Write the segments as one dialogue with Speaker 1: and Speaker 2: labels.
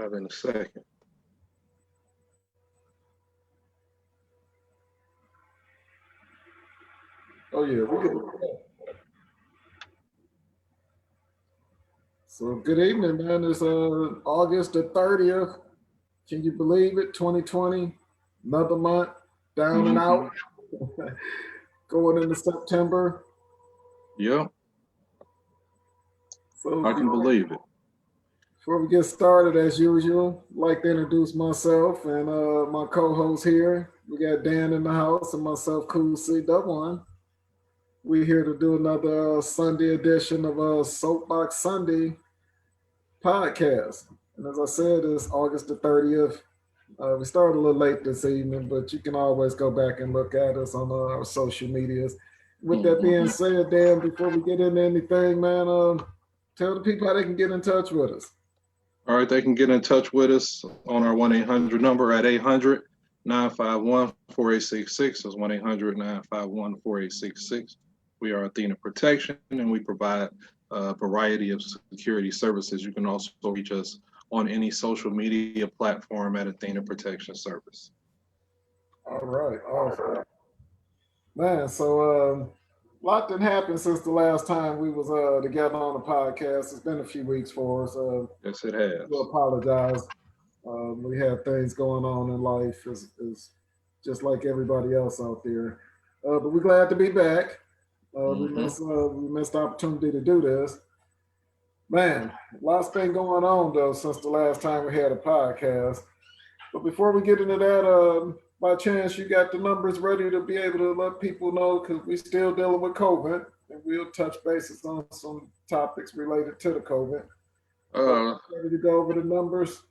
Speaker 1: live in a second.
Speaker 2: Oh yeah, we good. So good evening, man. It's August the 30th. Can you believe it? 2020, another month down and out. Going into September.
Speaker 1: Yeah,
Speaker 2: So
Speaker 1: I can believe it.
Speaker 2: before we get started, as usual, I'd like to introduce myself and my co-host here. We got Dan in the house and myself, Cool C One. We here to do another Sunday edition of Soapbox Sunday podcast. And as I said, it's August the 30th. We started a little late this evening, but you can always go back and look at us on our social medias. With that being said, Dan, before we get into anything, man, tell the people how they can get in touch with us.
Speaker 1: All right, they can get in touch with us on our 1-800 number at 800-951-4866. That's 1-800-951-4866. We are Athena Protection, and we provide a variety of security services. You can also reach us on any social media platform at Athena Protection Service.
Speaker 2: All right, awesome. Man, so a lot didn't happen since the last time we was together on the podcast. It's been a few weeks for us.
Speaker 1: Yes, it has.
Speaker 2: We apologize. We have things going on in life, is just like everybody else out there. But we're glad to be back. We missed the opportunity to do this. Man, lots been going on though since the last time we had a podcast. But before we get into that, by chance you got the numbers ready to be able to let people know, because we still dealing with COVID, and we'll touch bases on some topics related to the COVID. Ready to go over the numbers?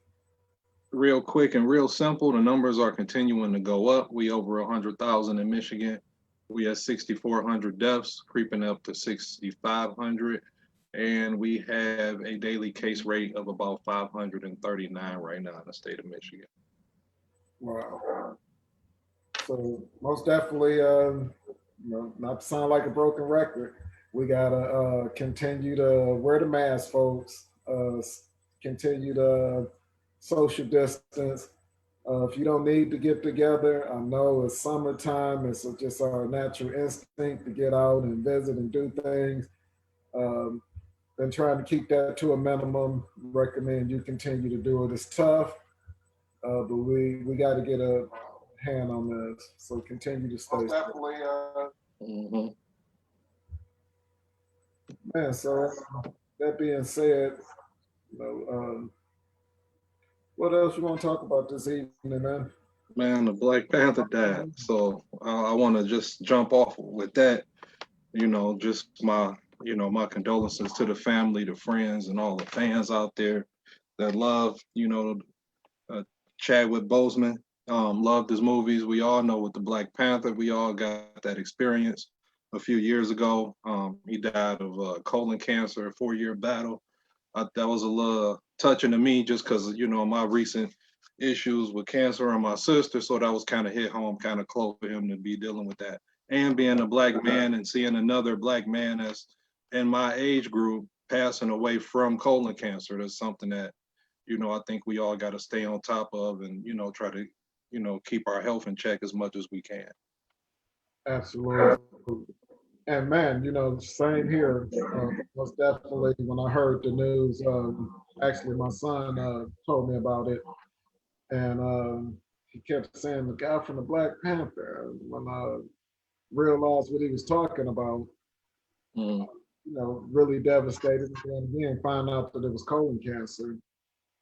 Speaker 1: Real quick and real simple, the numbers are continuing to go up. We over 100,000 in Michigan. We have 6,400 deaths, creeping up to 6,500. And we have a daily case rate of about 539 right now in the state of Michigan.
Speaker 2: Wow. So most definitely, not to sound like a broken record, we gotta continue to wear the mask, folks. Continue to social distance. If you don't need to get together, I know it's summertime. It's just our natural instinct to get out and visit and do things. Been trying to keep that to a minimum. Recommend you continue to do it. It's tough, but we got to get a hand on this. So continue to stay.
Speaker 3: Definitely.
Speaker 2: Man, so that being said, what else you want to talk about this evening, man?
Speaker 1: Man, the Black Panther died. So I want to just jump off with that. Just my condolences to the family, the friends, and all the fans out there that love, Chadwick Boseman. Loved his movies. We all know with the Black Panther, we all got that experience a few years ago. He died of colon cancer, a 4-year battle. That was a little touching to me just because, my recent issues with cancer and my sister. So that was kind of hit home, kind of close for him to be dealing with that. And being a Black man and seeing another Black man as in my age group passing away from colon cancer, that's something that, I think we all got to stay on top of and, try to, keep our health in check as much as we can.
Speaker 2: Absolutely. And man, same here. Most definitely when I heard the news, actually my son told me about it. And he kept saying the guy from the Black Panther. When I realized what he was talking about, really devastated. And again, find out that it was colon cancer,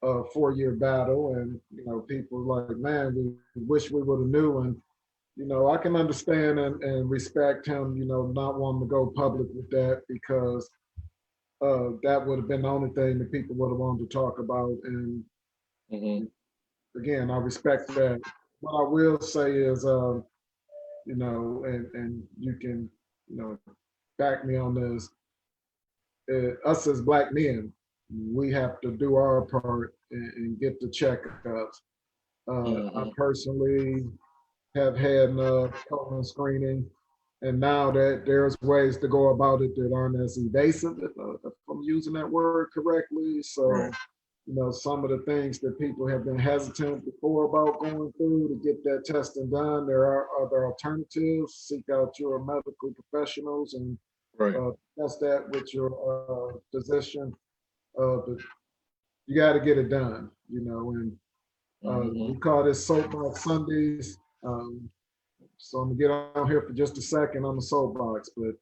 Speaker 2: a 4-year battle. And, people like, man, we wish we would have knew. And, I can understand and respect him, not wanting to go public with that, because that would have been the only thing that people would have wanted to talk about. And again, I respect that. What I will say is, and you can, back me on this. Us as Black men, we have to do our part and get the checkups. I personally have had colon screening, and now that there's ways to go about it that aren't as invasive, if I'm using that word correctly. So some of the things that people have been hesitant before about going through to get that testing done. There are other alternatives. Seek out your medical professionals and
Speaker 1: Right.
Speaker 2: test that with your physician. But you got to get it done, and we
Speaker 1: Mm-hmm.
Speaker 2: call this Soapbox Sundays. So I'm gonna get on here for just a second on the soapbox, but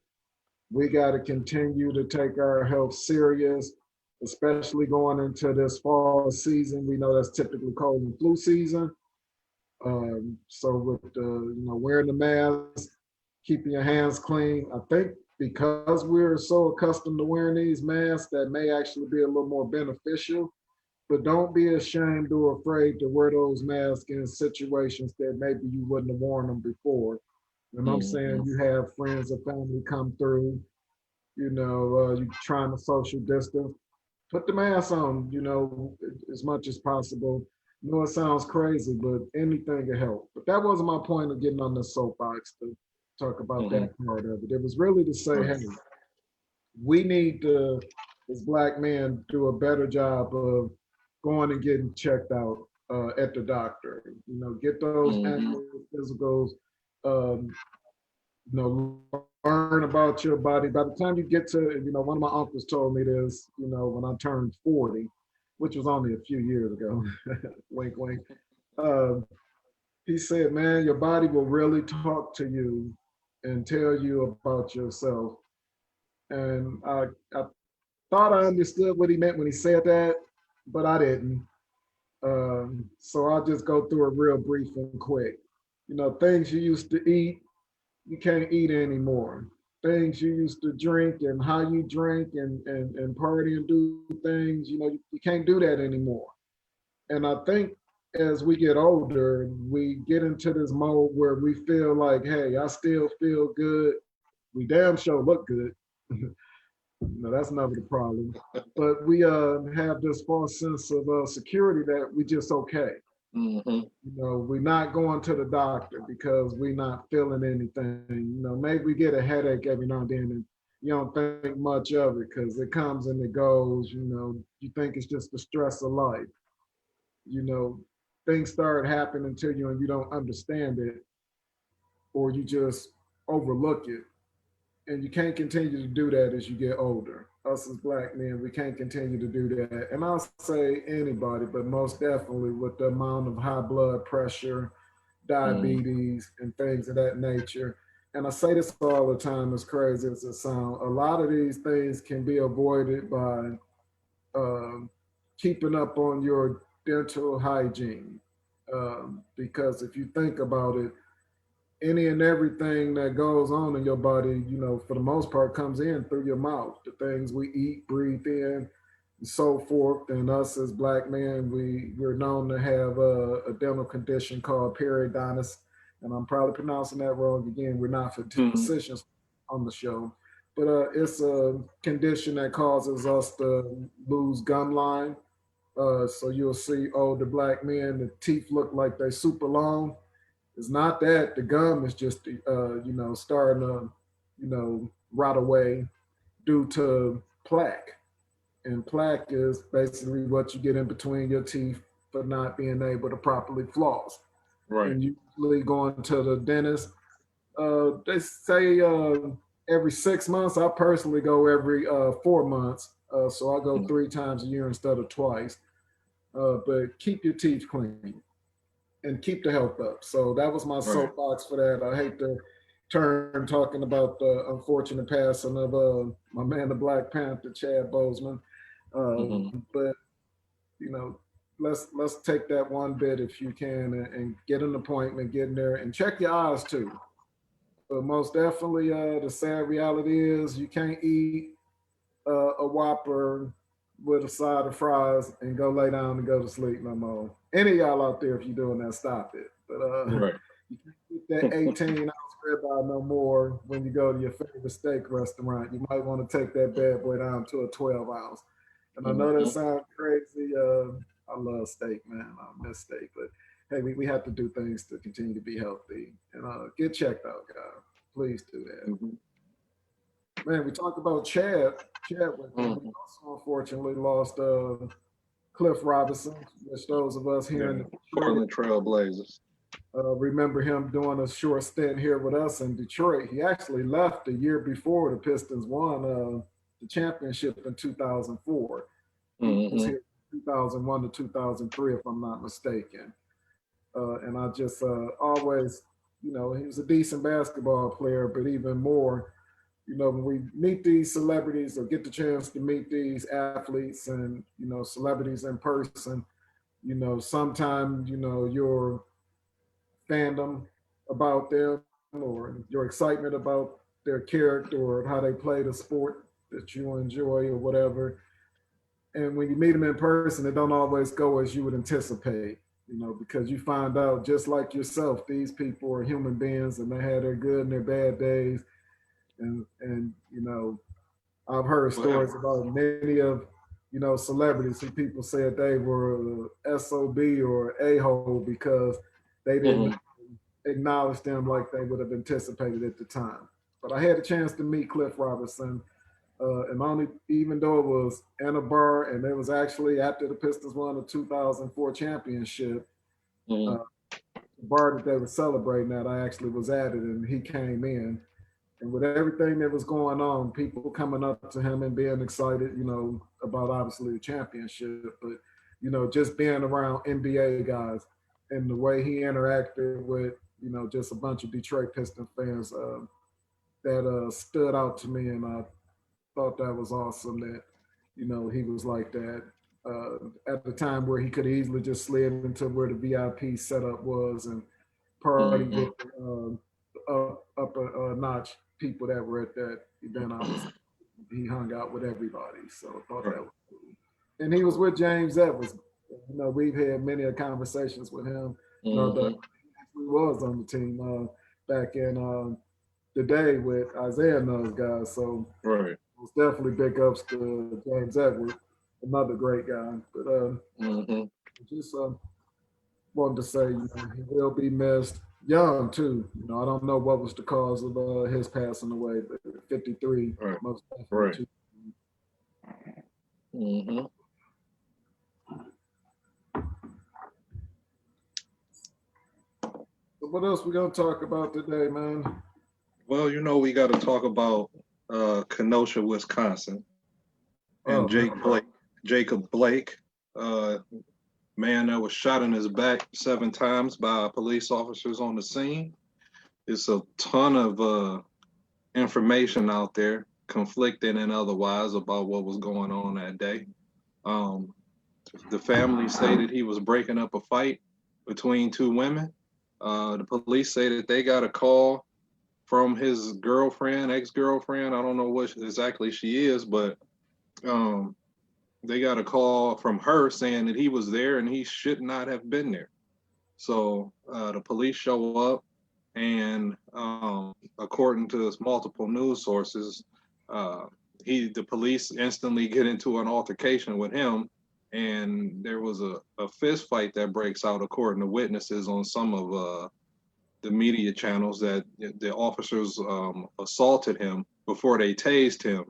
Speaker 2: we got to continue to take our health serious, especially going into this fall season. We know that's typically cold and flu season. So with wearing the mask, keeping your hands clean, I think because we're so accustomed to wearing these masks, that may actually be a little more beneficial. But don't be ashamed or afraid to wear those masks in situations that maybe you wouldn't have worn them before. And I'm
Speaker 1: Mm-hmm.
Speaker 2: saying you have friends or family come through, you're trying to social distance, put the mask on, as much as possible. I know it sounds crazy, but anything will help. But that wasn't my point of getting on the soapbox to talk about
Speaker 1: Mm-hmm.
Speaker 2: that part of it. It was really to say,
Speaker 1: Right.
Speaker 2: hey, we need to, as black men, do a better job of going and getting checked out at the doctor. Get those
Speaker 1: Mm-hmm.
Speaker 2: annual physicals. Um, learn about your body. By the time you get to, one of my uncles told me this, when I turned 40, which was only a few years ago. Wink, wink. Um, he said, man, your body will really talk to you and tell you about yourself. And I thought I understood what he meant when he said that, but I didn't. So I'll just go through it real brief and quick. Things you used to eat, you can't eat anymore. Things you used to drink and how you drink and party and do things, you can't do that anymore. And I think as we get older, we get into this mode where we feel like, hey, I still feel good. We damn sure look good. No, that's never the problem. But we have this false sense of security that we just okay.
Speaker 1: Mm-hmm.
Speaker 2: We're not going to the doctor because we're not feeling anything. Maybe we get a headache every now and then, and you don't think much of it because it comes and it goes. You think it's just the stress of life. You know, Things start happening to you and you don't understand it, or you just overlook it. And you can't continue to do that as you get older. Us as black men, we can't continue to do that. And I'll say anybody, but most definitely with the amount of high blood pressure,
Speaker 1: Mm-hmm.
Speaker 2: diabetes, and things of that nature. And I say this all the time, as crazy as it sounds, a lot of these things can be avoided by um, keeping up on your dental hygiene. Because if you think about it, any and everything that goes on in your body, for the most part, comes in through your mouth. The things we eat, breathe in, and so forth. And us as black men, we're known to have a dental condition called periodontitis, and I'm probably pronouncing that wrong again. We're not
Speaker 1: Mm-hmm.
Speaker 2: physicians on the show, but it's a condition that causes us to lose gum line. So you'll see older black men, the teeth look like they super long. It's not that the gum is just starting to rot away due to plaque, and plaque is basically what you get in between your teeth for not being able to properly floss.
Speaker 1: Right.
Speaker 2: And usually going to the dentist, they say every 6 months. I personally go every 4 months, so I go 3 times a year instead of twice. But keep your teeth clean and keep the health up. So that was my
Speaker 1: Right.
Speaker 2: soapbox for that. I hate to turn talking about the unfortunate passing of my man, the Black Panther, Chad Boseman.
Speaker 1: Mm-hmm.
Speaker 2: But you know, let's take that one bit if you can and get an appointment, get in there and check your eyes too. But most definitely, the sad reality is you can't eat a Whopper with a side of fries and go lay down and go to sleep no more. Any of y'all out there, if you're doing that, stop it. But
Speaker 1: Right.
Speaker 2: you can't eat that 18-ounce ribeye no more when you go to your favorite steak restaurant. You might want to take that bad boy down to a 12-ounce. And I know that
Speaker 1: Mm-hmm.
Speaker 2: sounds crazy. I love steak, man. I miss steak, but hey, we have to do things to continue to be healthy and get checked out, guys. Please do that.
Speaker 1: Mm-hmm.
Speaker 2: Man, we talked about Chadwick, and we
Speaker 1: Mm-hmm.
Speaker 2: also unfortunately lost Cliff Robinson, which those of us here in
Speaker 1: Yeah.
Speaker 2: Detroit
Speaker 1: Portland Trail Blazers.
Speaker 2: remember him doing a short stint here with us in Detroit. He actually left the year before the Pistons won the championship in 2004. He was
Speaker 1: Mm-hmm.
Speaker 2: here 2001 to 2003, if I'm not mistaken. And I just always, he was a decent basketball player, but even more, when we meet these celebrities or get the chance to meet these athletes and, celebrities in person, sometimes, your fandom about them or your excitement about their character or how they play the sport that you enjoy or whatever. And when you meet them in person, it don't always go as you would anticipate, because you find out just like yourself, these people are human beings and they had their good and their bad days. And I've heard
Speaker 1: Well,
Speaker 2: stories about many of, celebrities who people said they were SOB or a-hole because they didn't
Speaker 1: mm-hmm.
Speaker 2: acknowledge them like they would have anticipated at the time. But I had a chance to meet Cliff Robinson, and only even though it was in a bar, and it was actually after the Pistons won the 2004 championship,
Speaker 1: Mm-hmm.
Speaker 2: uh, the bar that they were celebrating at, I actually was at it, and he came in. And with everything that was going on, people coming up to him and being excited, about obviously the championship, but just being around NBA guys and the way he interacted with, just a bunch of Detroit Piston fans that stood out to me, and I thought that was awesome that he was like that at the time where he could easily just slid into where the VIP setup was and party
Speaker 1: Mm-hmm.
Speaker 2: with up a notch people that were at that event. Obviously, he hung out with everybody, so I thought that
Speaker 1: Right.
Speaker 2: was cool. And he was with James Evans. We've had many conversations with him.
Speaker 1: Mm-hmm.
Speaker 2: He was on the team back in the day with Isaiah and those guys. So
Speaker 1: Right.
Speaker 2: it's definitely big ups to James Edwards, another great guy. But
Speaker 1: Mm-hmm.
Speaker 2: just wanted to say, he will be missed. Young too. I don't know what was the cause of his passing away, but 53,
Speaker 1: Right.
Speaker 2: most definitely
Speaker 1: Right.
Speaker 2: too.
Speaker 1: Mm-hmm.
Speaker 2: So what else we gonna talk about today, man?
Speaker 1: Well, we got to talk about Kenosha, Wisconsin, and
Speaker 2: Oh man,
Speaker 1: Jacob Blake, uh, man that was shot in his back 7 times by police officers on the scene. It's a ton of information out there, conflicting and otherwise, about what was going on that day. Um, the family stated he was breaking up a fight between two women. The police say that they got a call from his girlfriend, ex-girlfriend. I don't know what exactly she is, but um, they got a call from her saying that he was there and he should not have been there. So the police show up, and according to multiple news sources, uh, the police instantly get into an altercation with him, and there was a fist fight that breaks out, according to witnesses on some of the media channels, that the officers assaulted him before they tased him.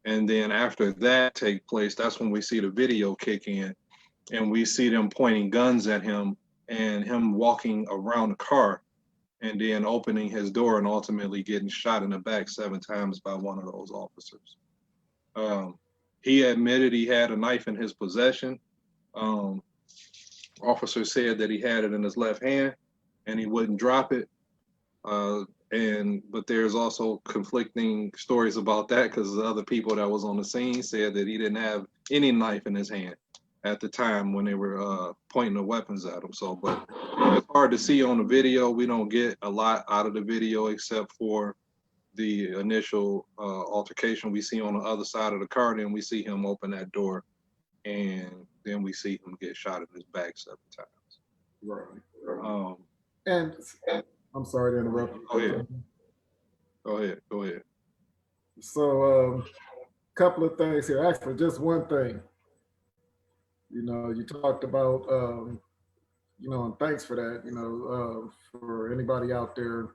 Speaker 1: And then after that take place, that's when we see the video kick in, and we see them pointing guns at him and him walking around the car and then opening his door and ultimately getting shot in the back 7 times by one of those officers. Um, he admitted he had a knife in his possession. Um, Officer said that he had it in his left hand and he wouldn't drop it. Uh, but there's also conflicting stories about that, because the other people that was on the scene said that he didn't have any knife in his hand at the time when they were pointing the weapons at him. So, but it's hard to see on the video. We don't get a lot out of the video except for the initial altercation we see on the other side of the car. Then we see him open that door, and then we see him get shot in his back 7 times.
Speaker 2: right.
Speaker 1: Um,
Speaker 2: And I'm sorry to interrupt
Speaker 1: Go ahead.
Speaker 2: you.
Speaker 1: Go ahead. Go ahead.
Speaker 2: So, couple of things here. Actually, just one thing. You talked about, and thanks for that. For anybody out there,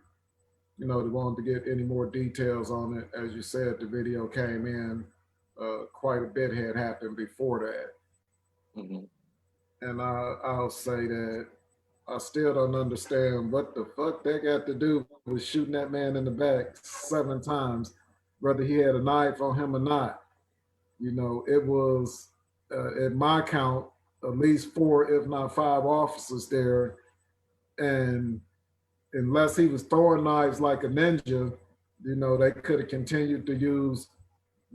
Speaker 2: that wanted to get any more details on it. As you said, the video came in. Quite a bit had happened before that.
Speaker 1: Mm-hmm.
Speaker 2: And I'll say that I still don't understand what the fuck they got to do with shooting that man in the back 7 times, whether he had a knife on him or not. You know, it was, at my count, at least 4, if not 5 officers there. And unless he was throwing knives like a ninja, you know, they could have continued to use,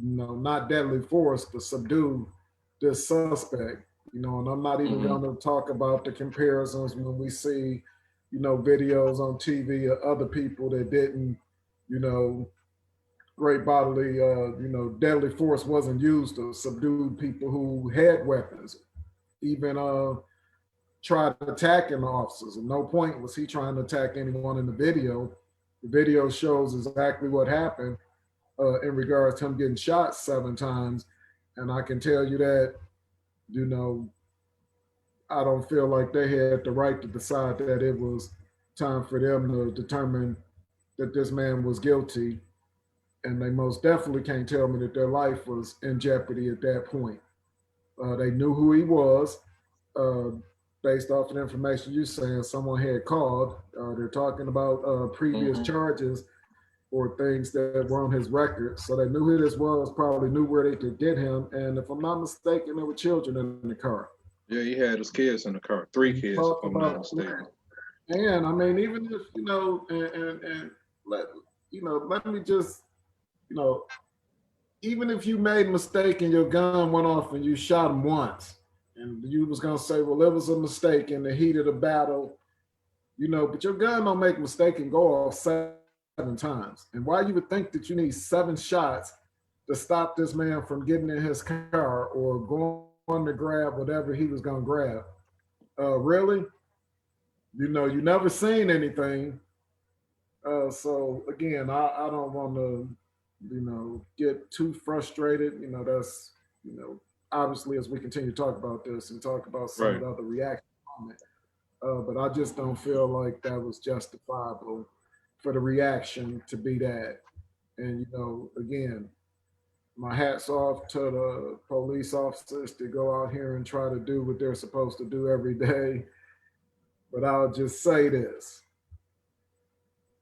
Speaker 2: you know, not deadly force to subdue this suspect. You know, and I'm not even
Speaker 1: Hmm.
Speaker 2: going to talk about the comparisons when we see, you know, videos on TV of other people that didn't, you know, great bodily, you know, deadly force wasn't used to subdue people who had weapons. Even tried attacking the officers. At no point was he trying to attack anyone in the video. The video shows exactly what happened in regards to him getting shot 7 times. And I can tell you that, you know, I don't feel like they had the right to decide that it was time for them to determine that this man was guilty. And they most definitely can't tell me that their life was in jeopardy at that point. They knew who he was. Uh, Based off of the information you're saying, someone had called. They're talking about previous
Speaker 1: Hmm.
Speaker 2: charges or things that were on his record. So they knew who this was, probably knew where they could get him. And if I'm not mistaken, there were children in the car.
Speaker 1: Yeah, he had his kids in the car, 3 kids, if
Speaker 2: Talk
Speaker 1: I'm not
Speaker 2: about,
Speaker 1: mistaken.
Speaker 2: and I mean, even if, you know, and let, you know, let me just, you know, even if you made a mistake and your gun went off and you shot him once, and you was gonna say, well, it was a mistake in the heat of the battle, you know, but your gun don't make a mistake and go off 7 times. And why you would think that you need 7 shots to stop this man from getting in his car or going to grab whatever he was gonna grab? Really? You know, you never seen anything. So again, I don't want to, you know, get too frustrated. You know, that's, you know, obviously as we continue to talk about this and talk about some of
Speaker 1: Right.
Speaker 2: the other reactions on it. But I just don't feel like that was justifiable for the reaction to be that. And you know, again, my hats off to the police officers to go out here and try to do what they're supposed to do every day. But I'll just say this,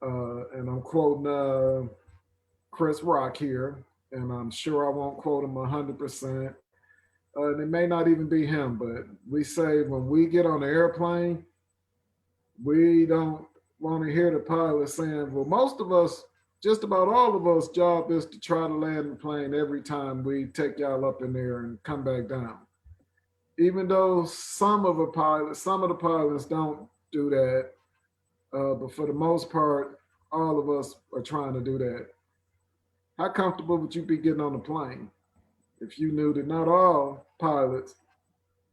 Speaker 2: and I'm quoting Chris Rock here, and I'm sure I won't quote him 100%. And it may not even be him, but we say when we get on the airplane, we don't want to hear the pilot saying, well, most of us, just about all of us, job is to try to land the plane every time we take y'all up in there and come back down. Even though some of the pilots don't do that, but for the most part, all of us are trying to do that. How comfortable would you be getting on the plane if you knew that not all pilots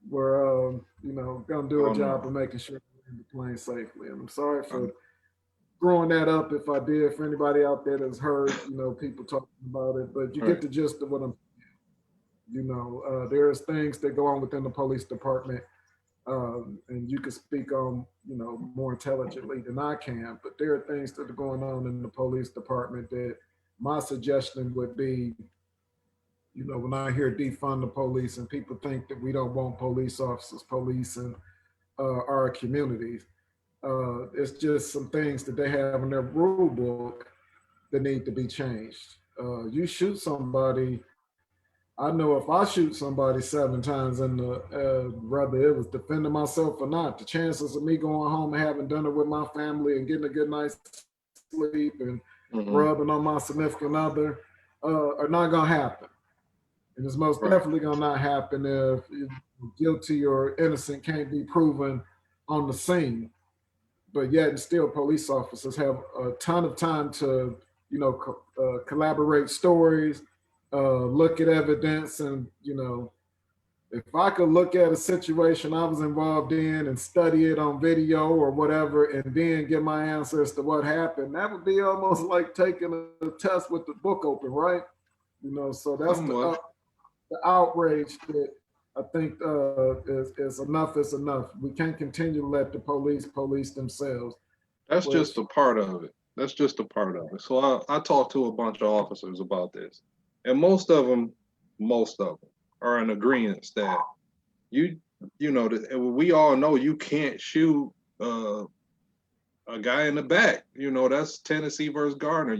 Speaker 2: were, you know, going to do a
Speaker 1: Oh
Speaker 2: job
Speaker 1: no.
Speaker 2: of making sure you land the plane safely? And I'm sorry for
Speaker 1: Um,
Speaker 2: growing that up if I did. For anybody out there that's heard, you know, people talking about it, but you get
Speaker 1: right.
Speaker 2: the gist of what I'm. You know, there's things that go on within the police department, and you can speak on, you know, more intelligently than I can. But there are things that are going on in the police department that my suggestion would be, you know, when I hear defund the police and people think that we don't want police officers policing our communities, it's just some things that they have in their rule book that need to be changed. You shoot somebody, I know if I shoot somebody 7 times in the, whether it was defending myself or not, the chances of me going home and having dinner with my family and getting a good night's sleep and
Speaker 1: Hmm.
Speaker 2: rubbing on my significant other are not going to happen. And it's most
Speaker 1: Right.
Speaker 2: definitely going to not happen if guilty or innocent can't be proven on the scene. But yet, and still, police officers have a ton of time to, you know, collaborate stories, look at evidence, and you know, if I could look at a situation I was involved in and study it on video or whatever, and then get my answer as to what happened, that would be almost like taking a test with the book open, right? You know, so that's
Speaker 1: Somewhat.
Speaker 2: the outrage that I think is enough is enough. We can't continue to let the police police themselves,
Speaker 1: That's
Speaker 2: which
Speaker 1: just a part of it. That's just a part of it. So I talked to a bunch of officers about this, and most of them are in agreement that you we all know you can't shoot a guy in the back. That's Tennessee versus Gardner.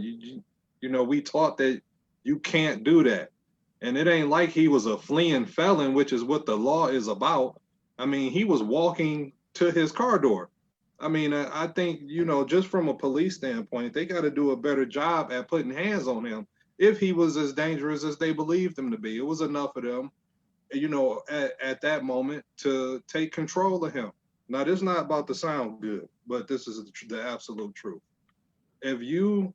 Speaker 1: We taught that you can't do that. And it ain't like he was a fleeing felon, which is what the law is about. I mean, he was walking to his car door. I mean, I think, just from a police standpoint, they got to do a better job at putting hands on him if he was as dangerous as they believed him to be. It was enough of them, at that moment to take control of him. Now, this is not about to sound good, but this is the absolute truth. If you,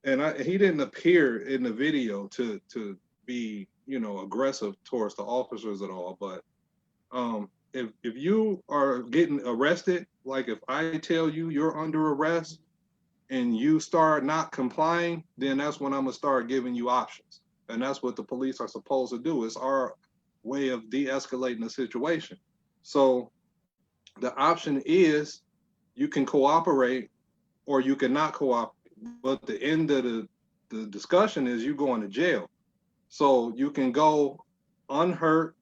Speaker 1: he didn't appear in the video to be, aggressive towards the officers at all, but if you are getting arrested, like if I tell you you're under arrest and you start not complying, then that's when I'm gonna start giving you options. And that's what the police are supposed to do. It's our way of de-escalating the situation. So the option is you can cooperate or you can not cooperate. But the end of the discussion is you going to jail. So you can go unhurt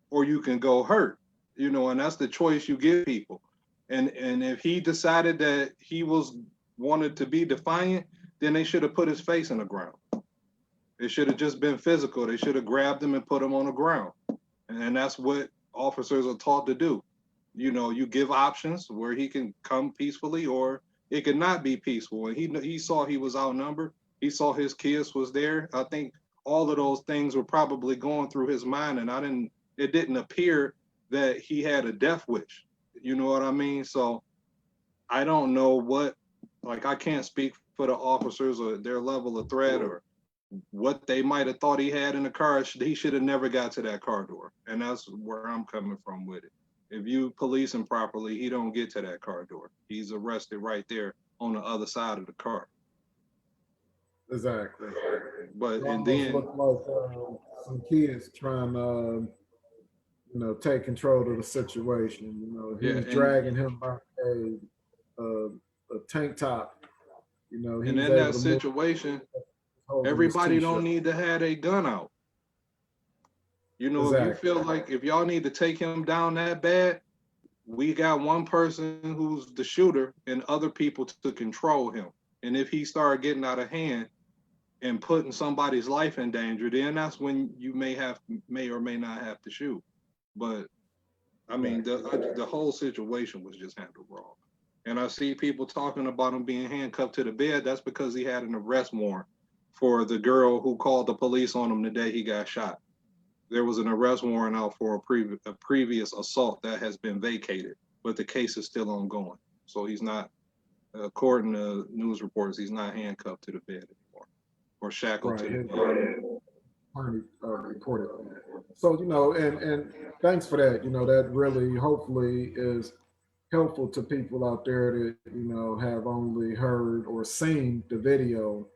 Speaker 1: or you can go hurt, and that's the choice you give people. And if he decided that he wanted to be defiant, then they should have put his face in the ground. It should have just been physical. They should have grabbed him and put him on the ground. And that's what officers are taught to do. You give options where he can come peacefully or it could not be peaceful. And he saw he was outnumbered. He saw his kids was there. I think all of those things were probably going through his mind, and it didn't appear that he had a death wish. You know what I mean? So I don't know I can't speak for the officers or their level of threat or what they might have thought he had in the car. He should have never got to that car door. And that's where I'm coming from with it. If you police him properly, he don't get to that car door. He's arrested right there on the other side of the car.
Speaker 2: Exactly.
Speaker 1: But
Speaker 2: It
Speaker 1: and
Speaker 2: almost
Speaker 1: then
Speaker 2: looked like some kids trying to, take control of the situation. He was dragging him by a tank top. He
Speaker 1: and
Speaker 2: was
Speaker 1: in
Speaker 2: able
Speaker 1: that
Speaker 2: to move
Speaker 1: situation,
Speaker 2: holding his
Speaker 1: everybody
Speaker 2: t-shirt.
Speaker 1: don't need to have a gun out. If you
Speaker 2: Exactly.
Speaker 1: feel like if y'all need to take him down that bad, we got one person who's the shooter and other people to control him. And if he started getting out of hand and putting somebody's life in danger, then that's when you may or may not have to shoot. But I mean, the whole situation was just handled wrong. And I see people talking about him being handcuffed to the bed. That's because he had an arrest warrant for the girl who called the police on him the day he got shot. There was an arrest warrant out for a previous assault that has been vacated, but the case is still ongoing. So he's not, according to news reports, he's not handcuffed to the bed anymore or shackled to the bed.
Speaker 2: Reported that. So, and thanks for that. That really hopefully is helpful to people out there that, have only heard or seen the video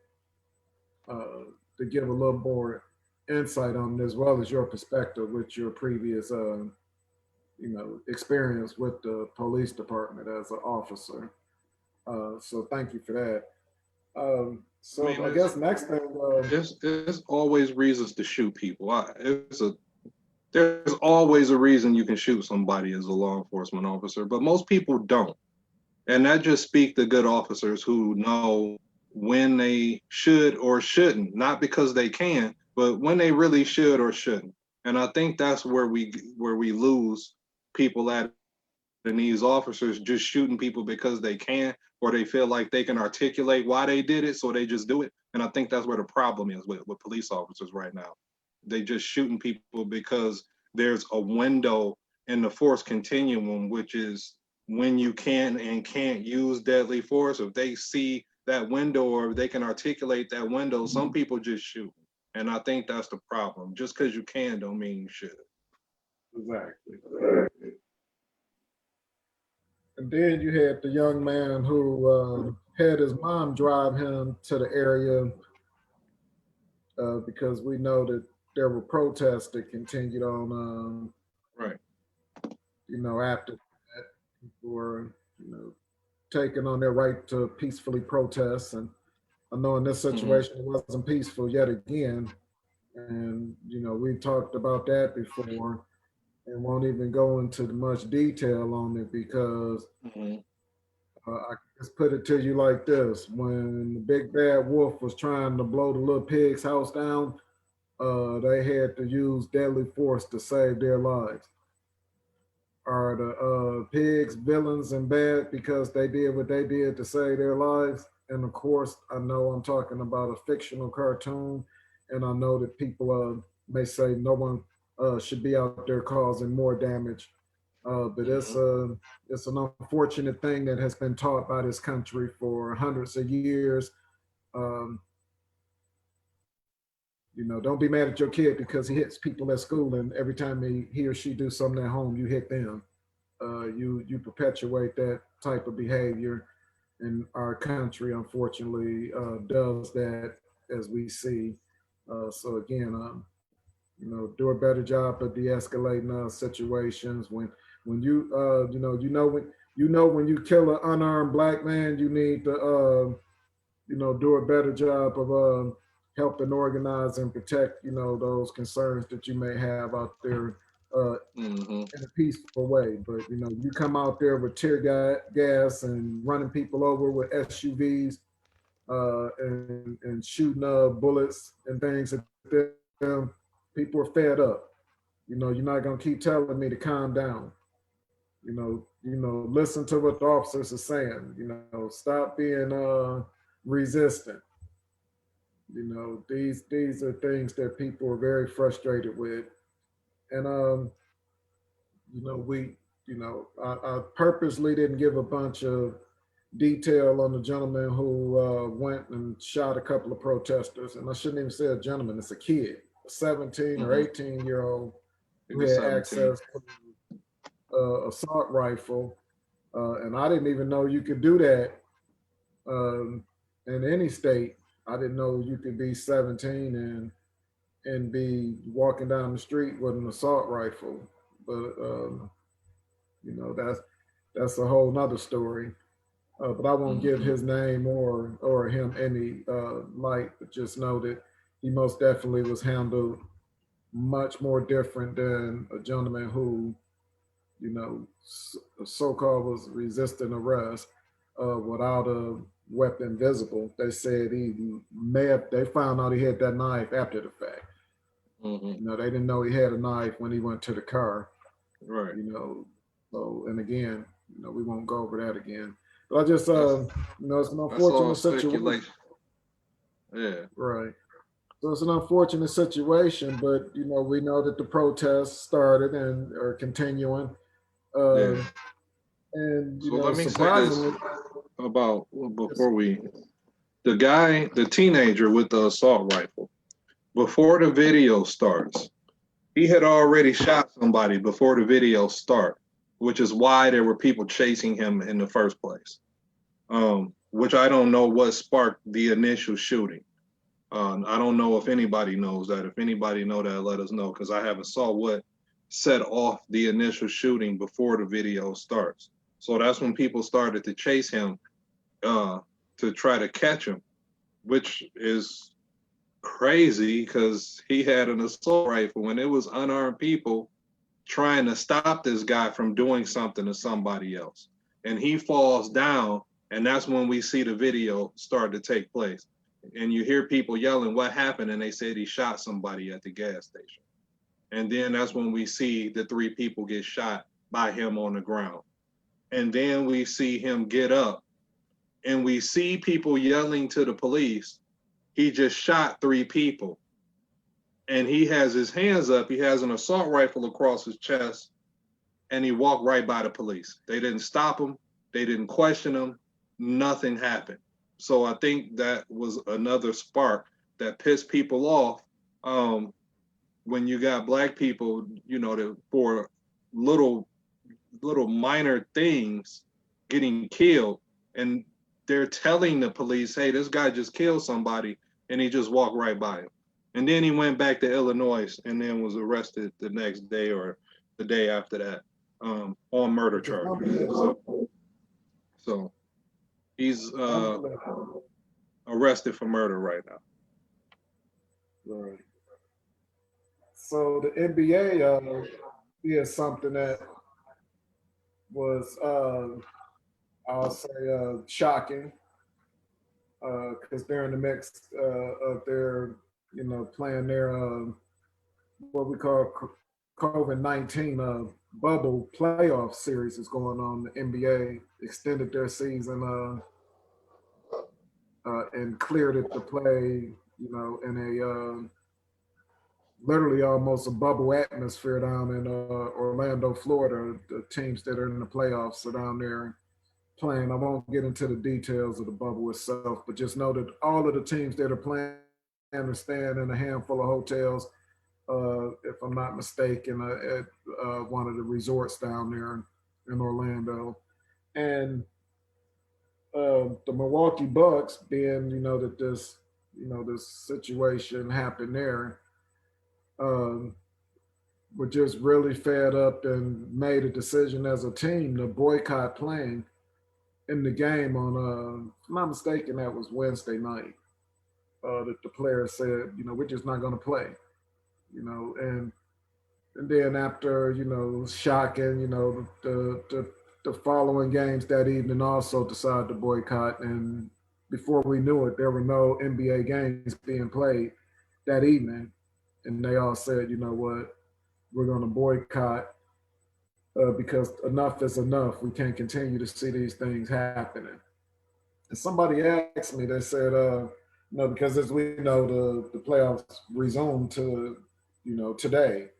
Speaker 2: to give a little more insight on it, as well as your perspective with your previous, experience with the police department as an officer. So thank you for that. I guess next thing.
Speaker 1: There's always reasons to shoot people. There's always a reason you can shoot somebody as a law enforcement officer, but most people don't. And that just speaks to good officers who know when they should or shouldn't, not because they can, but when they really should or shouldn't. And I think that's where we lose people at, and these officers just shooting people because they can, or they feel like they can articulate why they did it, so they just do it. And I think that's where the problem is with police officers right now. They just shooting people because there's a window in the force continuum, which is when you can and can't use deadly force. If they see that window or they can articulate that window, some people just shoot. And I think that's the problem. Just because you can don't mean you should.
Speaker 2: Exactly. And then you had the young man who had his mom drive him to the area because we know that there were protests that continued on.
Speaker 1: Right.
Speaker 2: After that, people were, taking on their right to peacefully protest. And I know in this situation it wasn't peaceful yet again. And, we've talked about that before. and won't even go into much detail on it because
Speaker 1: Mm-hmm.
Speaker 2: I just put it to you like this: when the big bad wolf was trying to blow the little pig's house down, they had to use deadly force to save their lives. Are the pigs villains and bad because they did what they did to save their lives? And of course, I know I'm talking about a fictional cartoon, and I know that people may say no one should be out there causing more damage. But
Speaker 1: Mm-hmm.
Speaker 2: it's an unfortunate thing that has been taught by this country for hundreds of years. Um, don't be mad at your kid because he hits people at school, and every time he or she do something at home, you hit them. You perpetuate that type of behavior, and our country unfortunately does that as we see. So again, do a better job of de-escalating situations. When when you kill an unarmed black man, you need to do a better job of helping organize and protect those concerns that you may have out there
Speaker 1: Mm-hmm.
Speaker 2: in a peaceful way. But you come out there with tear gas and running people over with SUVs and shooting bullets and things at them. People are fed up. You're not gonna keep telling me to calm down. Listen to what the officers are saying. Stop being resistant. These are things that people are very frustrated with, and we, I purposely didn't give a bunch of detail on the gentleman who went and shot a couple of protesters. And I shouldn't even say a gentleman, it's a kid, a 17 or
Speaker 1: Mm-hmm.
Speaker 2: 18-year-old
Speaker 1: He
Speaker 2: who
Speaker 1: was
Speaker 2: had
Speaker 1: 17.
Speaker 2: access to an assault rifle. And I didn't even know you could do that um, in any state. I didn't know you could be 17 and be walking down the street with an assault rifle. But that's a whole nother story. But I won't give
Speaker 1: Mm-hmm.
Speaker 2: his name or him any light. But just know that he most definitely was handled much more different than a gentleman who, so-called was resisting arrest without a weapon visible. They said he may have. They found out he had that knife after the fact.
Speaker 1: Mm-hmm.
Speaker 2: They didn't know he had a knife when he went to the car.
Speaker 1: Right.
Speaker 2: You know, so and again, we won't go over that again. But I just,
Speaker 1: That's
Speaker 2: it's an
Speaker 1: that's all
Speaker 2: unfortunate situation,
Speaker 1: speculation. Yeah.
Speaker 2: right? So it's an unfortunate situation, but we know that the protests started and are continuing,
Speaker 1: Yeah.
Speaker 2: um, and
Speaker 1: So let me say this
Speaker 2: surprisingly,
Speaker 1: about
Speaker 2: yes,
Speaker 1: before we the guy, the teenager with the assault rifle. Before the video starts, he had already shot somebody before the video start, which is why there were people chasing him in the first place. Which I don't know what sparked the initial shooting. I don't know if anybody knows that. If anybody know that, let us know because I haven't saw what set off the initial shooting before the video starts. So that's when people started to chase him uh, to try to catch him, which is crazy because he had an assault rifle and it was unarmed people trying to stop this guy from doing something to somebody else. And he falls down, and that's when we see the video start to take place. And you hear people yelling, "What happened?" And they said he shot somebody at the gas station. And then that's when we see the three people get shot by him on the ground. And then we see him get up, and we see people yelling to the police, he just shot three people. And he has his hands up, he has an assault rifle across his chest, and he walked right by the police. They didn't stop him, they didn't question him, nothing happened. So I think that was another spark that pissed people off. When you got black people, for little minor things getting killed, and they're telling the police, "Hey, this guy just killed somebody," and he just walked right by him. And then he went back to Illinois and then was arrested the next day or the day after that on murder
Speaker 2: which is
Speaker 1: charges.
Speaker 2: unbelievable.
Speaker 1: So he's
Speaker 2: Unbelievable.
Speaker 1: arrested for murder right now.
Speaker 2: Right. So the NBA, is something that was, I'll say, shocking, because they're in the mix of their, playing their what we call COVID-19 bubble playoff series is going on. The NBA extended their season and cleared it to play, in a literally almost a bubble atmosphere down in Orlando, Florida. The teams that are in the playoffs are down there playing. I won't get into the details of the bubble itself, but just know that all of the teams that are playing are staying in a handful of hotels, if I'm not mistaken, at one of the resorts down there in Orlando. And the Milwaukee Bucks, being that this situation happened there, um, were just really fed up and made a decision as a team to boycott playing in the game on, if I'm not mistaken, that was Wednesday night. That the players said, we're just not going to play, and then after shocking, the following games that evening also decided to boycott, and before we knew it, there were no NBA games being played that evening, and they all said, you know what, we're going to boycott because enough is enough. We can't continue to see these things happening. And somebody asked me, they said, because as we know, the playoffs resumed to, today.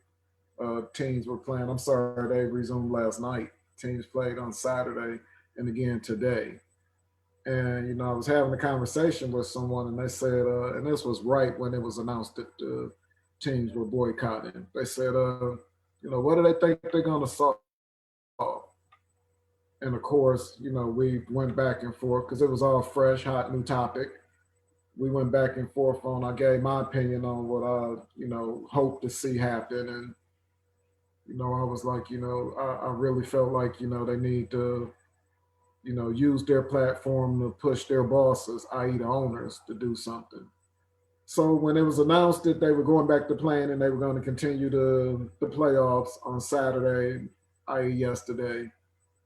Speaker 2: Teams were playing. I'm sorry, they resumed last night. Teams played on Saturday and again today. And I was having a conversation with someone, and they said, and this was right when it was announced that the teams were boycotting. They said, what do they think they're going to solve? And of course, we went back and forth because it was all fresh, hot, new topic. We went back and forth on. I gave my opinion on what I, hope to see happen, and I was like, I really felt like, they need to, use their platform to push their bosses, i.e., the owners, to do something. So when it was announced that they were going back to playing and they were going to continue the playoffs on Saturday, i.e., yesterday,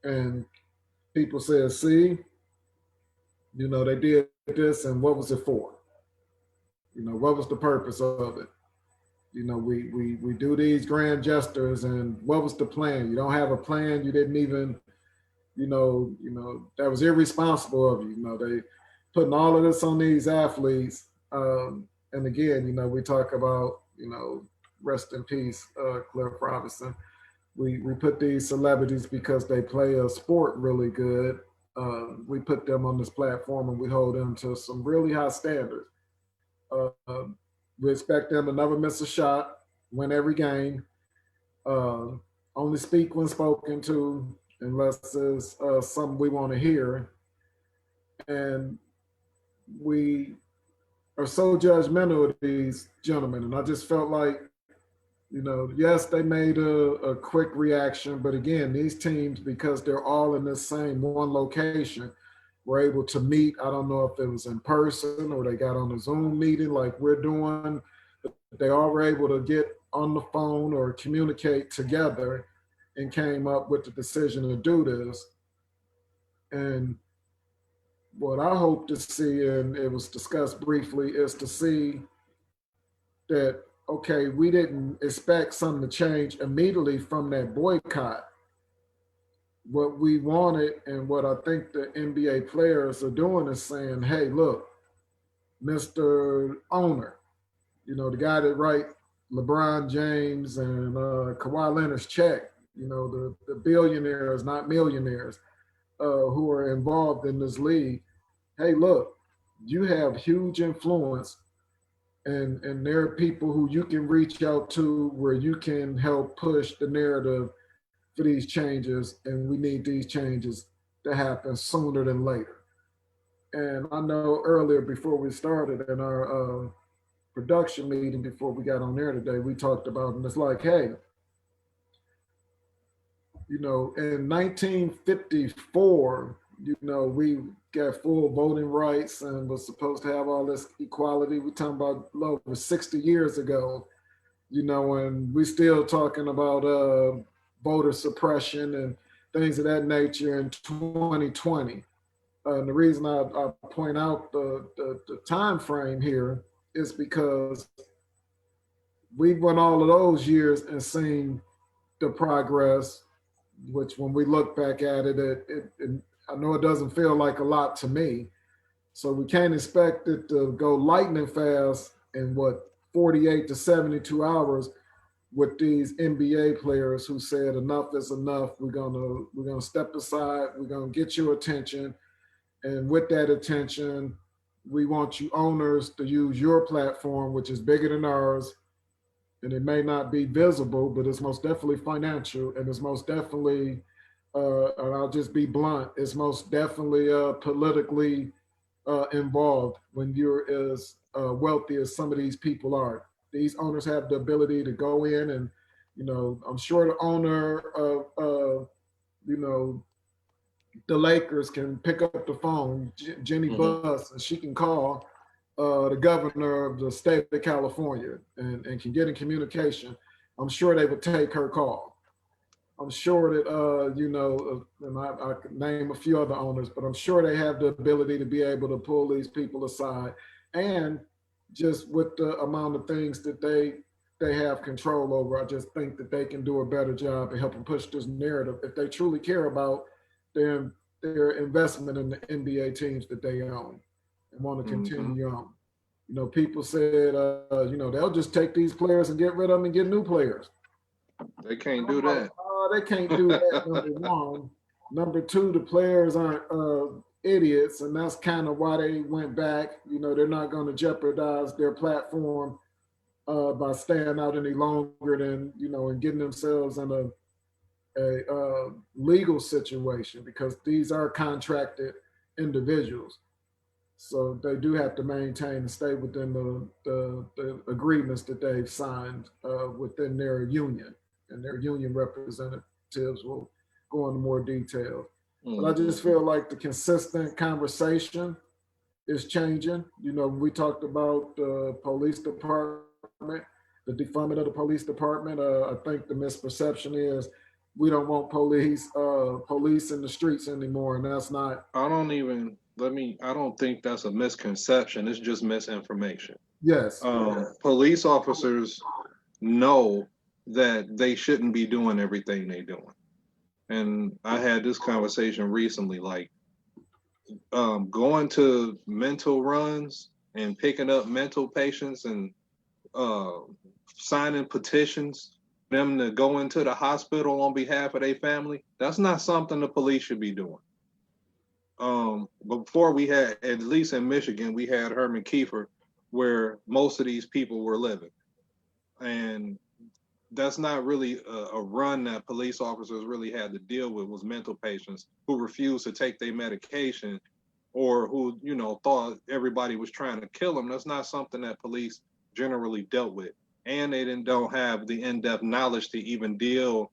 Speaker 2: and people said, see, they did this, and what was it for? What was the purpose of it? We do these grand gestures, and what was the plan? You don't have a plan. You didn't even, that was irresponsible of you. They putting all of this on these athletes. And again, we talk about, rest in peace, Cliff Robinson. We put these celebrities because they play a sport really good. We put them on this platform and we hold them to some really high standards. We expect them to never miss a shot, win every game, only speak when spoken to, unless it's something we want to hear. And we are so judgmental of these gentlemen. And I just felt like, yes, they made a quick reaction, but again, these teams, because they're all in the same one location, were able to meet. I don't know if it was in person or they got on a Zoom meeting like we're doing, but they all were able to get on the phone or communicate together and came up with the decision to do this. And what I hope to see, and it was discussed briefly, is to see that, okay, we didn't expect something to change immediately from that boycott. What we wanted and what I think the NBA players are doing is saying, hey, look, Mr. Owner, the guy that write LeBron James and Kawhi Leonard's check, the billionaires, not millionaires, who are involved in this league. Hey, look, you have huge influence, and there are people who you can reach out to where you can help push the narrative for these changes, and we need these changes to happen sooner than later. And I know earlier, before we started in our production meeting, before we got on there today, we talked about, and it's like, hey, in 1954, we got full voting rights and was supposed to have all this equality. We're talking about over 60 years ago, and we still talking about voter suppression and things of that nature in 2020. And the reason I point out the time frame here is because we went all of those years and seen the progress, which when we look back at it, I know it doesn't feel like a lot to me. So we can't expect it to go lightning fast in what 48 to 72 hours with these NBA players who said enough is enough. We're gonna step aside. We're gonna get your attention, and with that attention, we want you owners to use your platform, which is bigger than ours, and it may not be visible, but it's most definitely financial, and it's most definitely, and I'll just be blunt, it's most definitely politically involved when you're as wealthy as some of these people are. These owners have the ability to go in and, I'm sure the owner of, the Lakers can pick up the phone, Jenny Buss, and she can call the governor of the state of California and can get in communication. I'm sure they would take her call. I'm sure that, and I could name a few other owners, but I'm sure they have the ability to be able to pull these people aside. And just with the amount of things that they have control over, I just think that they can do a better job of helping push this narrative if they truly care about their investment in the NBA teams that they own and want to continue on. People said, they'll just take these players and get rid of them and get new players.
Speaker 1: They can't do that.
Speaker 2: They can't do that, number one. Number two, the players aren't idiots, and that's kind of why they went back. They're not going to jeopardize their platform by staying out any longer than, and getting themselves in a legal situation, because these are contracted individuals. So they do have to maintain and stay within the agreements that they've signed within their union, and their union representatives will go into more detail. But I just feel like the consistent conversation is changing. We talked about the police department, the defunding of the police department. I think the misperception is we don't want police in the streets anymore, and that's not.
Speaker 1: I don't think that's a misconception. It's just misinformation.
Speaker 2: Yes.
Speaker 1: Police officers know that they shouldn't be doing everything they're doing. And I had this conversation recently, like going to mental runs and picking up mental patients and signing petitions, them to go into the hospital on behalf of their family. That's not something the police should be doing. Before we had, at least in Michigan, we had Herman Kiefer, where most of these people were living. And that's not really a run that police officers really had to deal with, was mental patients who refused to take their medication, or who, thought everybody was trying to kill them. That's not something that police generally dealt with. And they don't have the in-depth knowledge to even deal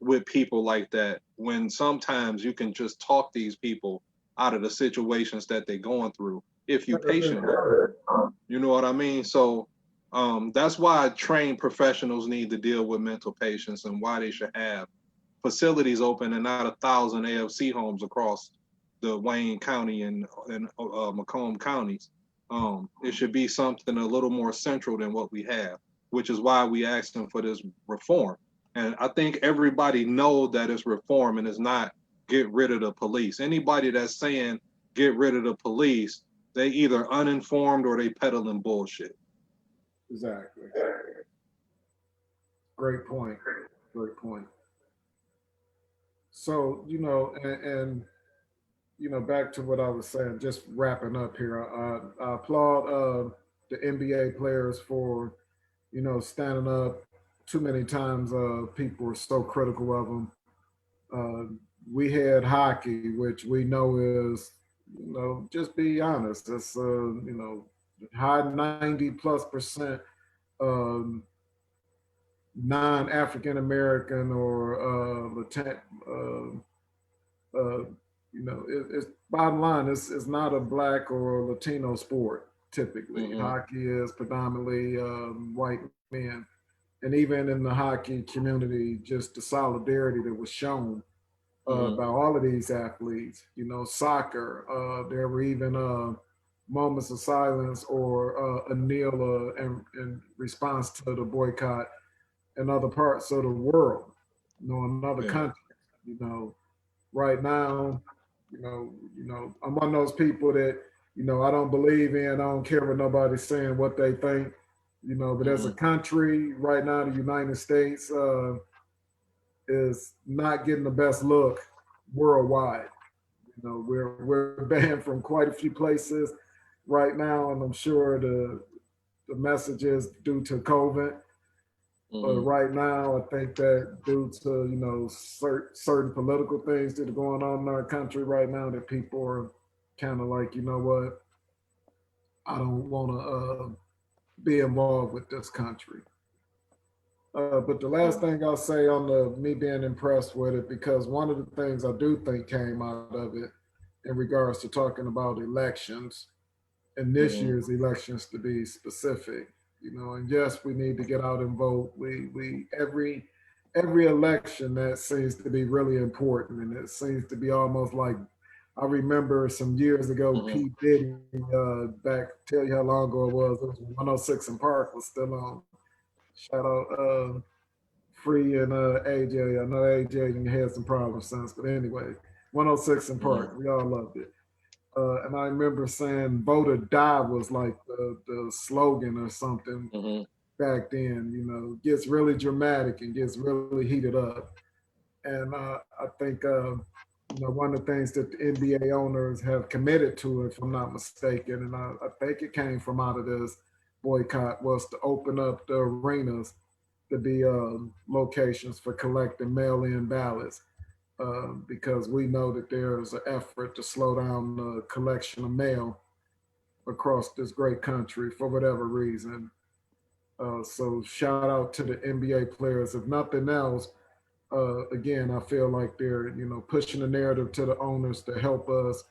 Speaker 1: with people like that, when sometimes you can just talk these people out of the situations that they're going through if you patient. You know what I mean? So that's why trained professionals need to deal with mental patients, and why they should have facilities open and not 1,000 AFC homes across the Wayne County and Macomb counties. It should be something a little more central than what we have, which is why we asked them for this reform. And I think everybody knows that it's reform and it's not get rid of the police. Anybody that's saying get rid of the police, they either uninformed or they peddling bullshit.
Speaker 2: Exactly. Great point. Great point. So, and back to what I was saying, just wrapping up here, I applaud the NBA players for, standing up. Too many times people are so critical of them. We had hockey, which we know is, just be honest, it's, high 90+% non-African American or Latin, it's bottom line, it's not a Black or Latino sport typically. Hockey is predominantly white men. and even in the hockey community, just the solidarity that was shown by all of these athletes. You know, soccer. There were even moments of silence or a kneel in response to the boycott in other parts of the world. You know, in other
Speaker 1: Yeah.
Speaker 2: countries. You know, right now, I'm one of those people that, I don't believe in, I don't care what nobody's saying, what they think, but as a country right now, the United States is not getting the best look worldwide. We're banned from quite a few places right now, and I'm sure the message is due to COVID. But right now, I think that due to certain political things that are going on in our country right now, that people are kind of like, you know what, I don't want to be involved with this country. But the last thing I'll say on the me being impressed with it, because one of the things I do think came out of it in regards to talking about elections, and this year's elections to be specific, and yes, we need to get out and vote. We every election that seems to be really important, and it seems to be almost like, I remember some years ago, P. Diddy, back, tell you how long ago it was 106 in Park was still on. Shout out Free and AJ. I know AJ had some problems since, but anyway, 106 in Park, we all loved it. And I remember saying "Vote or Die" was like the slogan or something back then. Gets really dramatic and gets really heated up. And I think one of the things that the NBA owners have committed to, if I'm not mistaken, and I think it came from out of this boycott, was to open up the arenas to be locations for collecting mail-in ballots. Because we know that there's an effort to slow down the collection of mail across this great country for whatever reason. So shout out to the NBA players. If nothing else, again, I feel like they're pushing the narrative to the owners to help us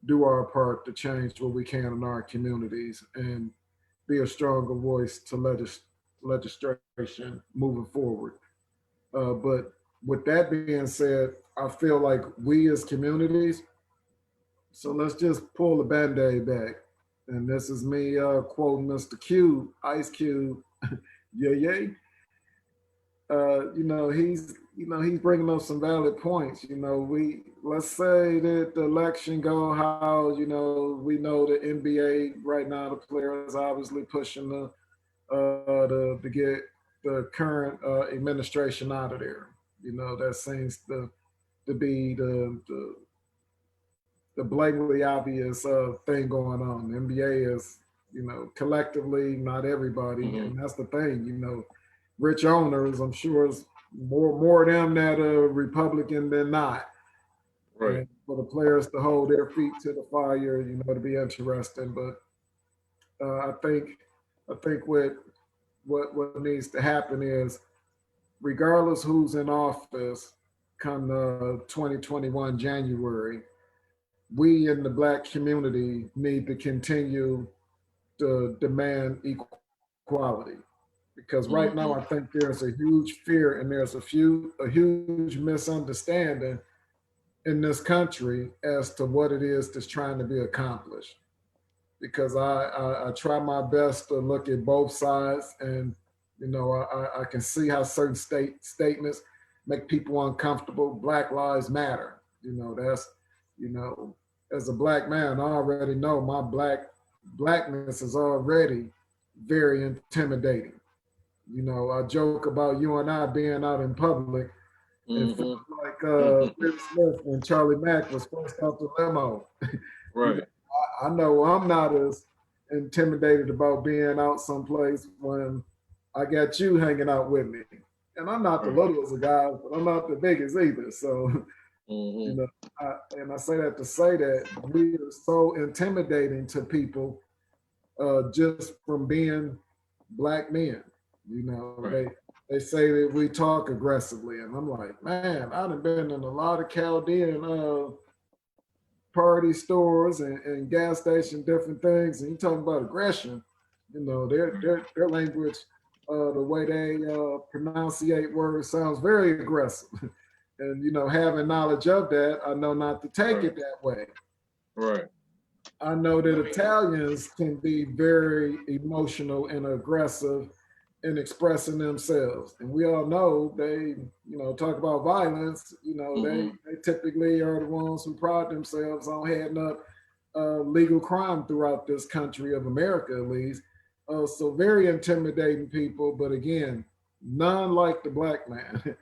Speaker 2: do our part to change what we can in our communities and be a stronger voice to legislation moving forward. But with that being said, I feel like we as communities, so let's just pull the band-aid back. And this is me quoting Mr. Cube, Ice Cube, yeah, yeah. He's bringing up some valid points. We let's say that the election go how we know the NBA right now, the players obviously pushing to get the current administration out of there. That seems to be the blatantly obvious thing going on. The NBA is, collectively, not everybody, and that's the thing. Rich owners, I'm sure, is more of them that are Republican than not.
Speaker 1: Right.
Speaker 2: And for the players to hold their feet to the fire, to be interesting. But I think what needs to happen is, regardless who's in office, come 2021 January, we in the Black community need to continue to demand equality. Because right now, I think there's a huge fear and there's a huge misunderstanding in this country as to what it is that's trying to be accomplished. Because I try my best to look at both sides, and I can see how certain statements make people uncomfortable. Black Lives Matter. That's as a Black man, I already know my blackness is already very intimidating. I joke about you and I being out in public and felt like Will Smith when Charlie Mack was first off the limo.
Speaker 1: Right.
Speaker 2: I know I'm not as intimidated about being out someplace when I got you hanging out with me. And I'm not the littlest of guys, but I'm not the biggest either. So, I say that to say that we are so intimidating to people just from being Black men. They say that we talk aggressively, and I'm like, man, I've been in a lot of Chaldean party stores and gas station, different things, and you talking about aggression. Their language The way they pronunciate words sounds very aggressive. And having knowledge of that, I know not to take
Speaker 1: Right.
Speaker 2: it that way.
Speaker 1: Right.
Speaker 2: I know that Italians can be very emotional and aggressive in expressing themselves. And we all know they, talk about violence,
Speaker 1: Hmm.
Speaker 2: they typically are the ones who pride themselves on heading up legal crime throughout this country of America, at least. So very intimidating people, but again, none like the black man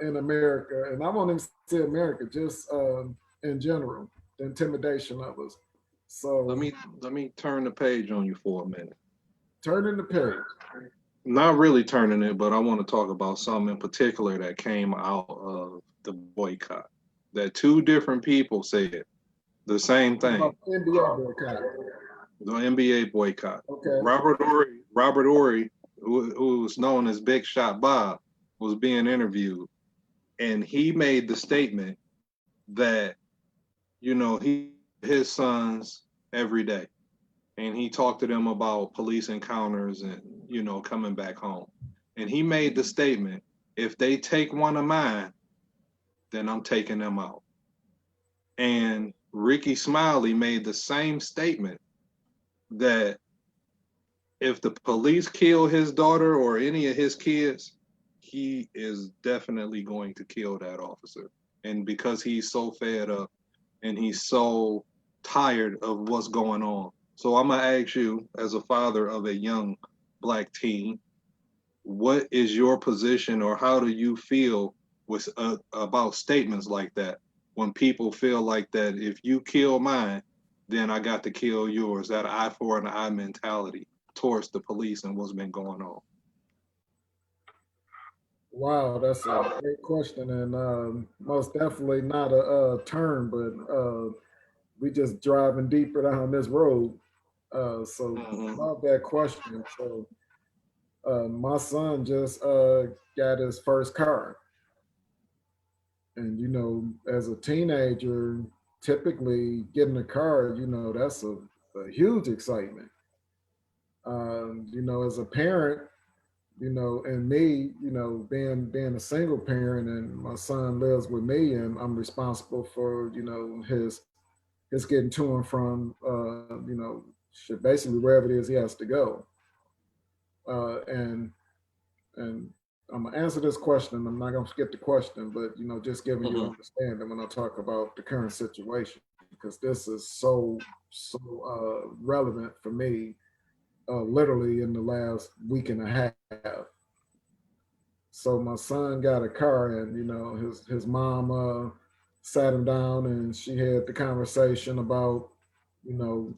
Speaker 2: in America. And I won't even say America, just in general, the intimidation of us.
Speaker 1: Let
Speaker 2: So
Speaker 1: me let me turn the page on you for a minute.
Speaker 2: turning the page.
Speaker 1: Not really turning it, but I want to talk about something in particular that came out of the boycott. That two different people said the same thing.
Speaker 2: About the NBA boycott.
Speaker 1: The NBA boycott.
Speaker 2: Okay.
Speaker 1: Robert Ory, who was known as Big Shot Bob, was being interviewed, and he made the statement that he his sons every day, and he talked to them about police encounters and coming back home, and he made the statement, if they take one of mine, then I'm taking them out. And Ricky Smiley made the same statement that if the police kill his daughter or any of his kids, he is definitely going to kill that officer. And because he's so fed up and he's so tired of what's going on. So I'm gonna ask you, as a father of a young black teen, what is your position, or how do you feel with about statements like that? When people feel like that, if you kill mine, then I got to kill yours. That eye for an eye mentality towards the police and what's been going on.
Speaker 2: Wow, that's a great question, and most definitely not a, turn, but we just driving deeper down this road. So
Speaker 1: Hmm.
Speaker 2: love that question. So my son just got his first car, and as a teenager, typically getting a car, that's a huge excitement. As a parent, and me, being a single parent, and my son lives with me, and I'm responsible for, his getting to and from, basically wherever it is he has to go. And I'm gonna answer this question. I'm not gonna skip the question, but just giving you
Speaker 1: Hmm.
Speaker 2: understanding when I talk about the current situation, because this is so relevant for me, literally in the last week and a half. So my son got a car, and his mom sat him down, and she had the conversation about you know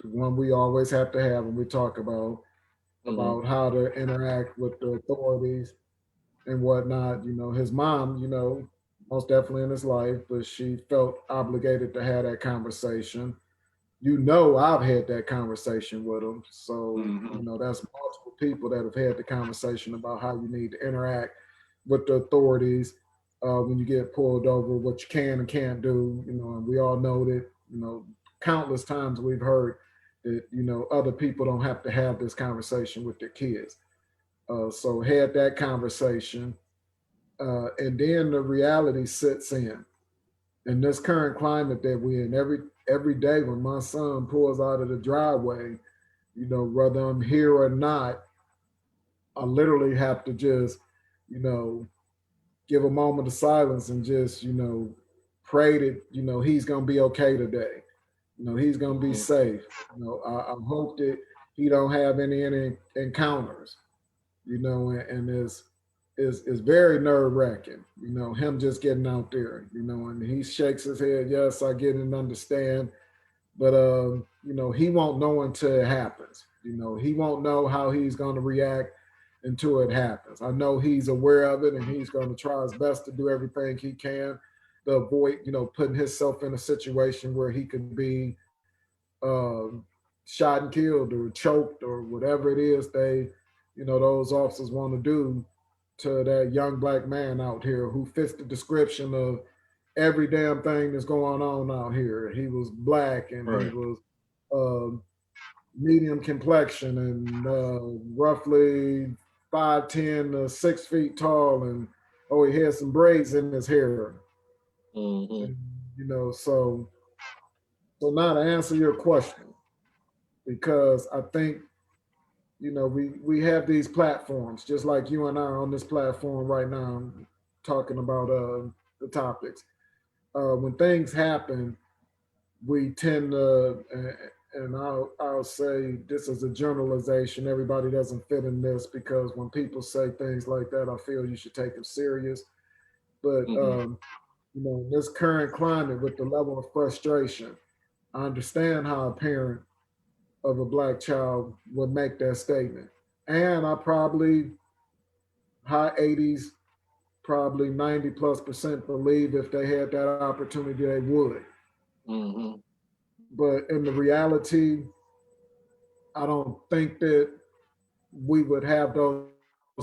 Speaker 2: the one we always have to have when we talk
Speaker 1: Hmm.
Speaker 2: about how to interact with the authorities and whatnot. His mom, most definitely in his life, but she felt obligated to have that conversation. I've had that conversation with him. So,
Speaker 1: Hmm.
Speaker 2: that's multiple people that have had the conversation about how you need to interact with the authorities when you get pulled over, what you can and can't do. And we all know that, countless times we've heard that, other people don't have to have this conversation with their kids. So had that conversation. And then the reality sits in this current climate that we're in. Every day when my son pulls out of the driveway, whether I'm here or not, I literally have to just, you know, give a moment of silence and just, pray that, he's gonna be okay today. He's gonna be
Speaker 1: Hmm.
Speaker 2: safe. I hope that he don't have any encounters, and is very nerve wracking. Him just getting out there. And he shakes his head. Yes, I get and understand, but he won't know until it happens. He won't know how he's going to react until it happens. I know he's aware of it, and he's going to try his best to do everything he can to avoid, putting himself in a situation where he could be um, shot and killed or choked or whatever it is those officers want to do to that young black man out here who fits the description of every damn thing that's going on out here. He was black, and he
Speaker 1: Right.
Speaker 2: was um, medium complexion and roughly 5'10" to 6 feet tall, and oh, he had some braids in his hair.
Speaker 1: Mm-hmm.
Speaker 2: And, so now to answer your question, because I think we have these platforms, just like you and I are on this platform right now, talking about the topics. When things happen, we tend to, and I'll say this is a generalization. Everybody doesn't fit in this because when people say things like that, I feel you should take them serious. But
Speaker 1: Mm-hmm.
Speaker 2: in this current climate, with the level of frustration, I understand how a parent of a black child would make that statement, and I probably high 80s, probably 90+% believe if they had that opportunity, they would.
Speaker 1: Mm-hmm.
Speaker 2: But in the reality, I don't think that we would have those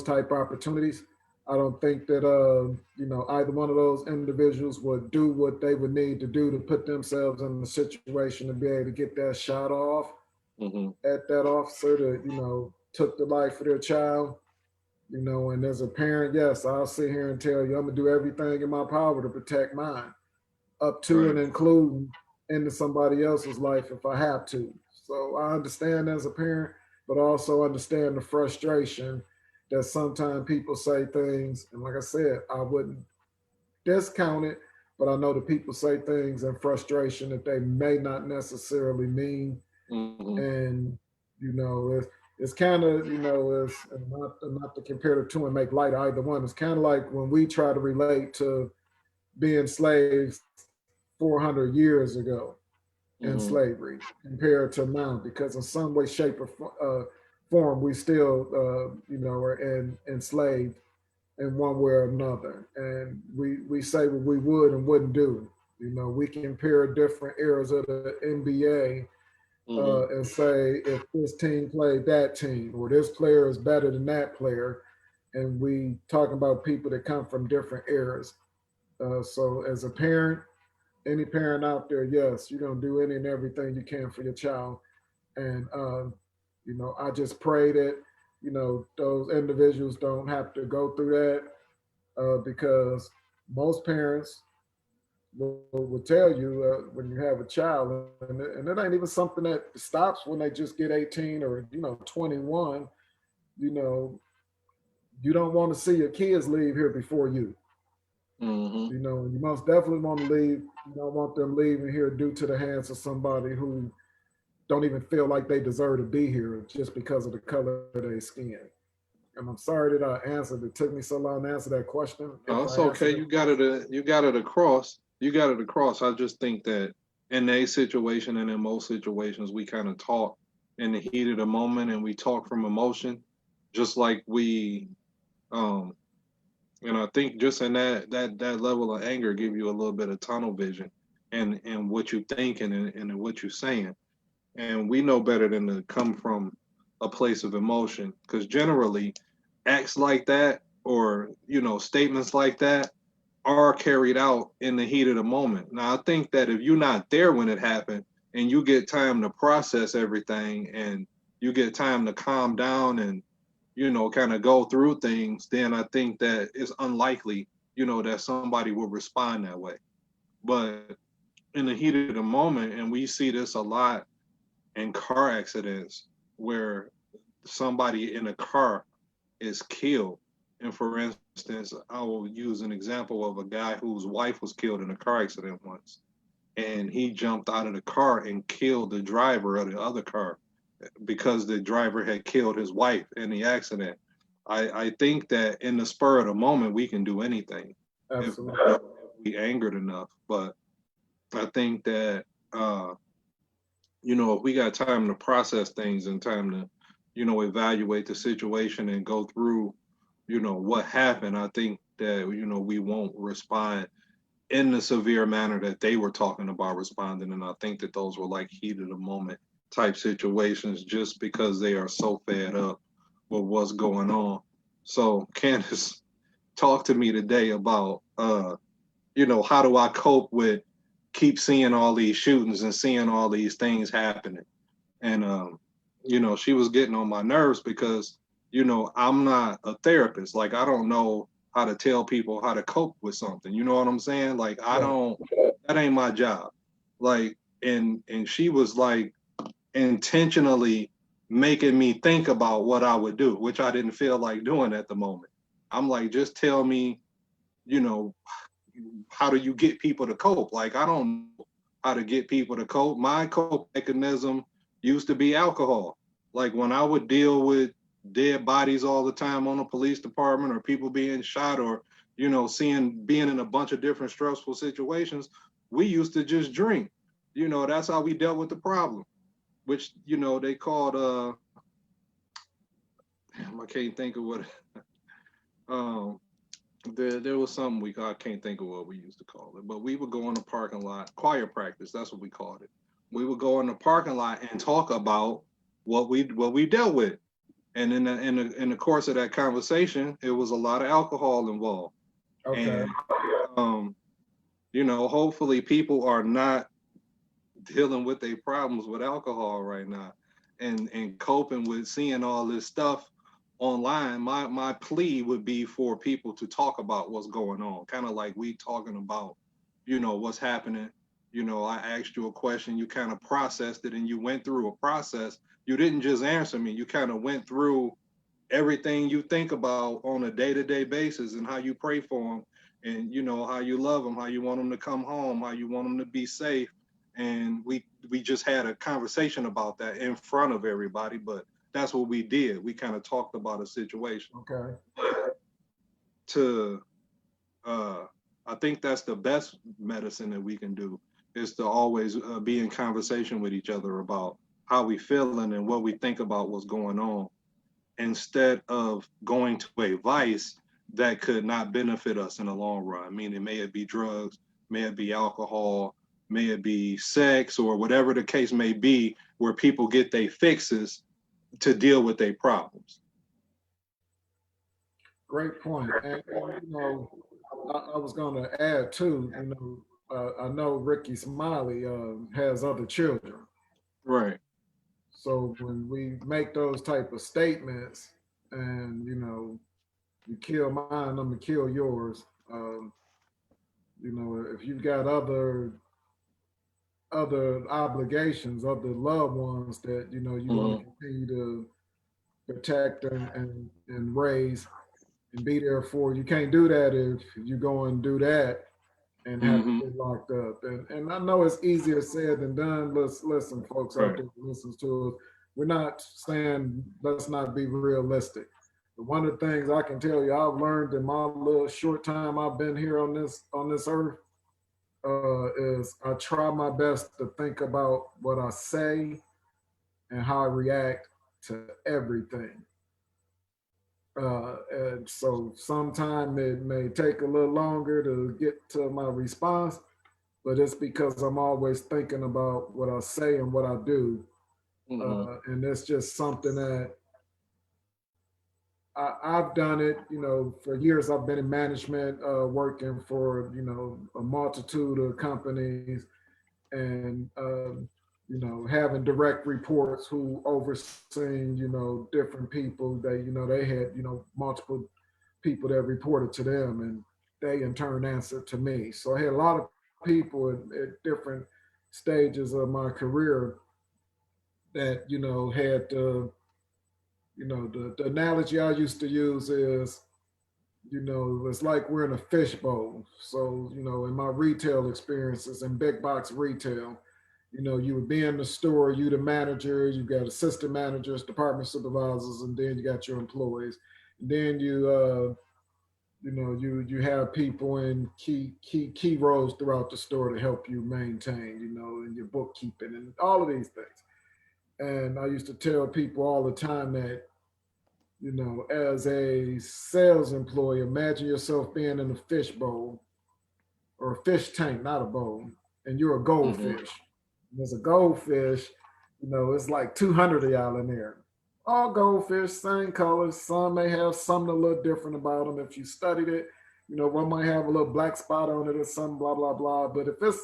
Speaker 2: type opportunities. I don't think that either one of those individuals would do what they would need to do to put themselves in the situation to be able to get that shot off
Speaker 1: Mm-hmm.
Speaker 2: at that officer that took the life of their child. And as a parent, yes, I'll sit here and tell you I'm gonna do everything in my power to protect mine, up to and
Speaker 1: Right.
Speaker 2: including into somebody else's life if I have to. So I understand as a parent, but also understand the frustration that sometimes people say things, and like I said, I wouldn't discount it, but I know that people say things in frustration that they may not necessarily mean.
Speaker 1: Mm-hmm.
Speaker 2: And it's kind of it's not to compare the two and make light of either one. It's kind of like when we try to relate to being slaves 400 years ago in
Speaker 1: Mm-hmm.
Speaker 2: slavery compared to now, because in some way, shape, or form, we still are enslaved in one way or another, and we say what we would and wouldn't do. We compare different eras of the NBA
Speaker 1: Mm-hmm.
Speaker 2: and say if this team played that team or this player is better than that player, and we talking about people that come from different eras. So as a parent, any parent out there, yes, you're gonna do any and everything you can for your child, and I just pray that those individuals don't have to go through that, because most parents will tell you when you have a child, and it ain't even something that stops when they just get 18 or 21. You know, you don't want to see your kids leave here before you.
Speaker 1: Mm-hmm.
Speaker 2: You most definitely want to leave. You don't want them leaving here due to the hands of somebody who don't even feel like they deserve to be here just because of the color of their skin. And I'm sorry that I answered. It took me so long to answer that question.
Speaker 1: No,
Speaker 2: If
Speaker 1: it's
Speaker 2: I answered
Speaker 1: okay.
Speaker 2: it,
Speaker 1: You got it across. You got it across. I just think that in a situation and in most situations, we kind of talk in the heat of the moment and we talk from emotion, just like we, um, and I think just in that level of anger give you a little bit of tunnel vision and what you thinking and what you're saying. And we know better than to come from a place of emotion because generally acts like that or statements like that are carried out in the heat of the moment. Now I think that if you're not there when it happened and you get time to process everything and you get time to calm down and kind of go through things, then I think that it's unlikely that somebody will respond that way. But in the heat of the moment, and we see this a lot in car accidents where somebody in a car is killed. And for instance, I will use an example of a guy whose wife was killed in a car accident once. And he jumped out of the car and killed the driver of the other car because the driver had killed his wife in the accident. I think that in the spur of the moment, we can do anything
Speaker 2: absolutely.
Speaker 1: if we angered enough. But I think that if we got time to process things and time to, evaluate the situation and go through, what happened, I think that, we won't respond in the severe manner that they were talking about responding. And I think that those were like heat of the moment type situations just because they are so fed up with what's going on. So Candace, talk to me today about how do I cope with keep seeing all these shootings and seeing all these things happening? And she was getting on my nerves because, I'm not a therapist. Like, I don't know how to tell people how to cope with something. You know what I'm saying? Like,
Speaker 2: Yeah.
Speaker 1: that ain't my job. Like, and she was like intentionally making me think about what I would do, which I didn't feel like doing at the moment. I'm like, just tell me, you know, how do you get people to cope? Like, I don't know how to get people to cope. My cope mechanism used to be alcohol. Like, when I would deal with dead bodies all the time on the police department, or people being shot, or, being in a bunch of different stressful situations, we used to just drink. That's how we dealt with the problem, which, they called, damn, I can't think of what, um, there was something I can't think of what we used to call it, but we would go in the parking lot, choir practice, that's what we called it. We would go in the parking lot and talk about what we dealt with. And in the course of that conversation, it was a lot of alcohol involved.
Speaker 2: Okay.
Speaker 1: And um, hopefully people are not dealing with their problems with alcohol right now, and coping with seeing all this stuff online. My plea would be for people to talk about what's going on, kind of like we talking about, what's happening. I asked you a question, you kind of processed it, and you went through a process. You didn't just answer me, you kind of went through everything you think about on a day-to-day basis, and how you pray for them, and how you love them, how you want them to come home, how you want them to be safe. And we just had a conversation about that in front of everybody, but that's what we did. We kind of talked about a situation.
Speaker 2: Okay.
Speaker 1: To I think that's the best medicine that we can do, is to always be in conversation with each other about how we feeling and what we think about what's going on, instead of going to a vice that could not benefit us in the long run. I mean, may it be drugs, may it be alcohol, may it be sex, or whatever the case may be, where people get their fixes to deal with their problems.
Speaker 2: Great point. And I was going to add too. I know Ricky Smiley has other children.
Speaker 1: Right.
Speaker 2: So when we make those type of statements, and you kill mine, I'm gonna kill yours. If you've got other obligations, other loved ones that you want
Speaker 1: Mm-hmm.
Speaker 2: to continue to protect and raise and be there for, you can't do that if you go and do that and have to
Speaker 1: Mm-hmm.
Speaker 2: get locked up. And I know it's easier said than done. Listen, folks out
Speaker 1: Right.
Speaker 2: there who listens to us, we're not saying let's not be realistic. But one of the things I can tell you I've learned in my little short time I've been here on this earth is I try my best to think about what I say and how I react to everything. And so sometimes it may take a little longer to get to my response, but it's because I'm always thinking about what I say and what I do.
Speaker 1: Mm-hmm.
Speaker 2: And it's just something that I've done it, for years. I've been in management, working for, a multitude of companies, and, having direct reports who overseen, different people. They had, multiple people that reported to them, and they in turn answered to me. So I had a lot of people at different stages of my career that had the analogy I used to use is, it's like we're in a fishbowl. So in my retail experiences in big box retail, you would be in the store, you the manager, you got assistant managers, department supervisors, and then you got your employees. And then you have people in key roles throughout the store to help you maintain, in your bookkeeping and all of these things. And I used to tell people all the time that, as a sales employee, imagine yourself being in a fish bowl or a fish tank, not a bowl, and you're a
Speaker 1: Mm-hmm.
Speaker 2: goldfish. And there's a goldfish, it's like 200 of y'all in there. All goldfish, same colors. Some may have something a little different about them. If you studied it, one might have a little black spot on it or something, blah, blah, blah. But if it's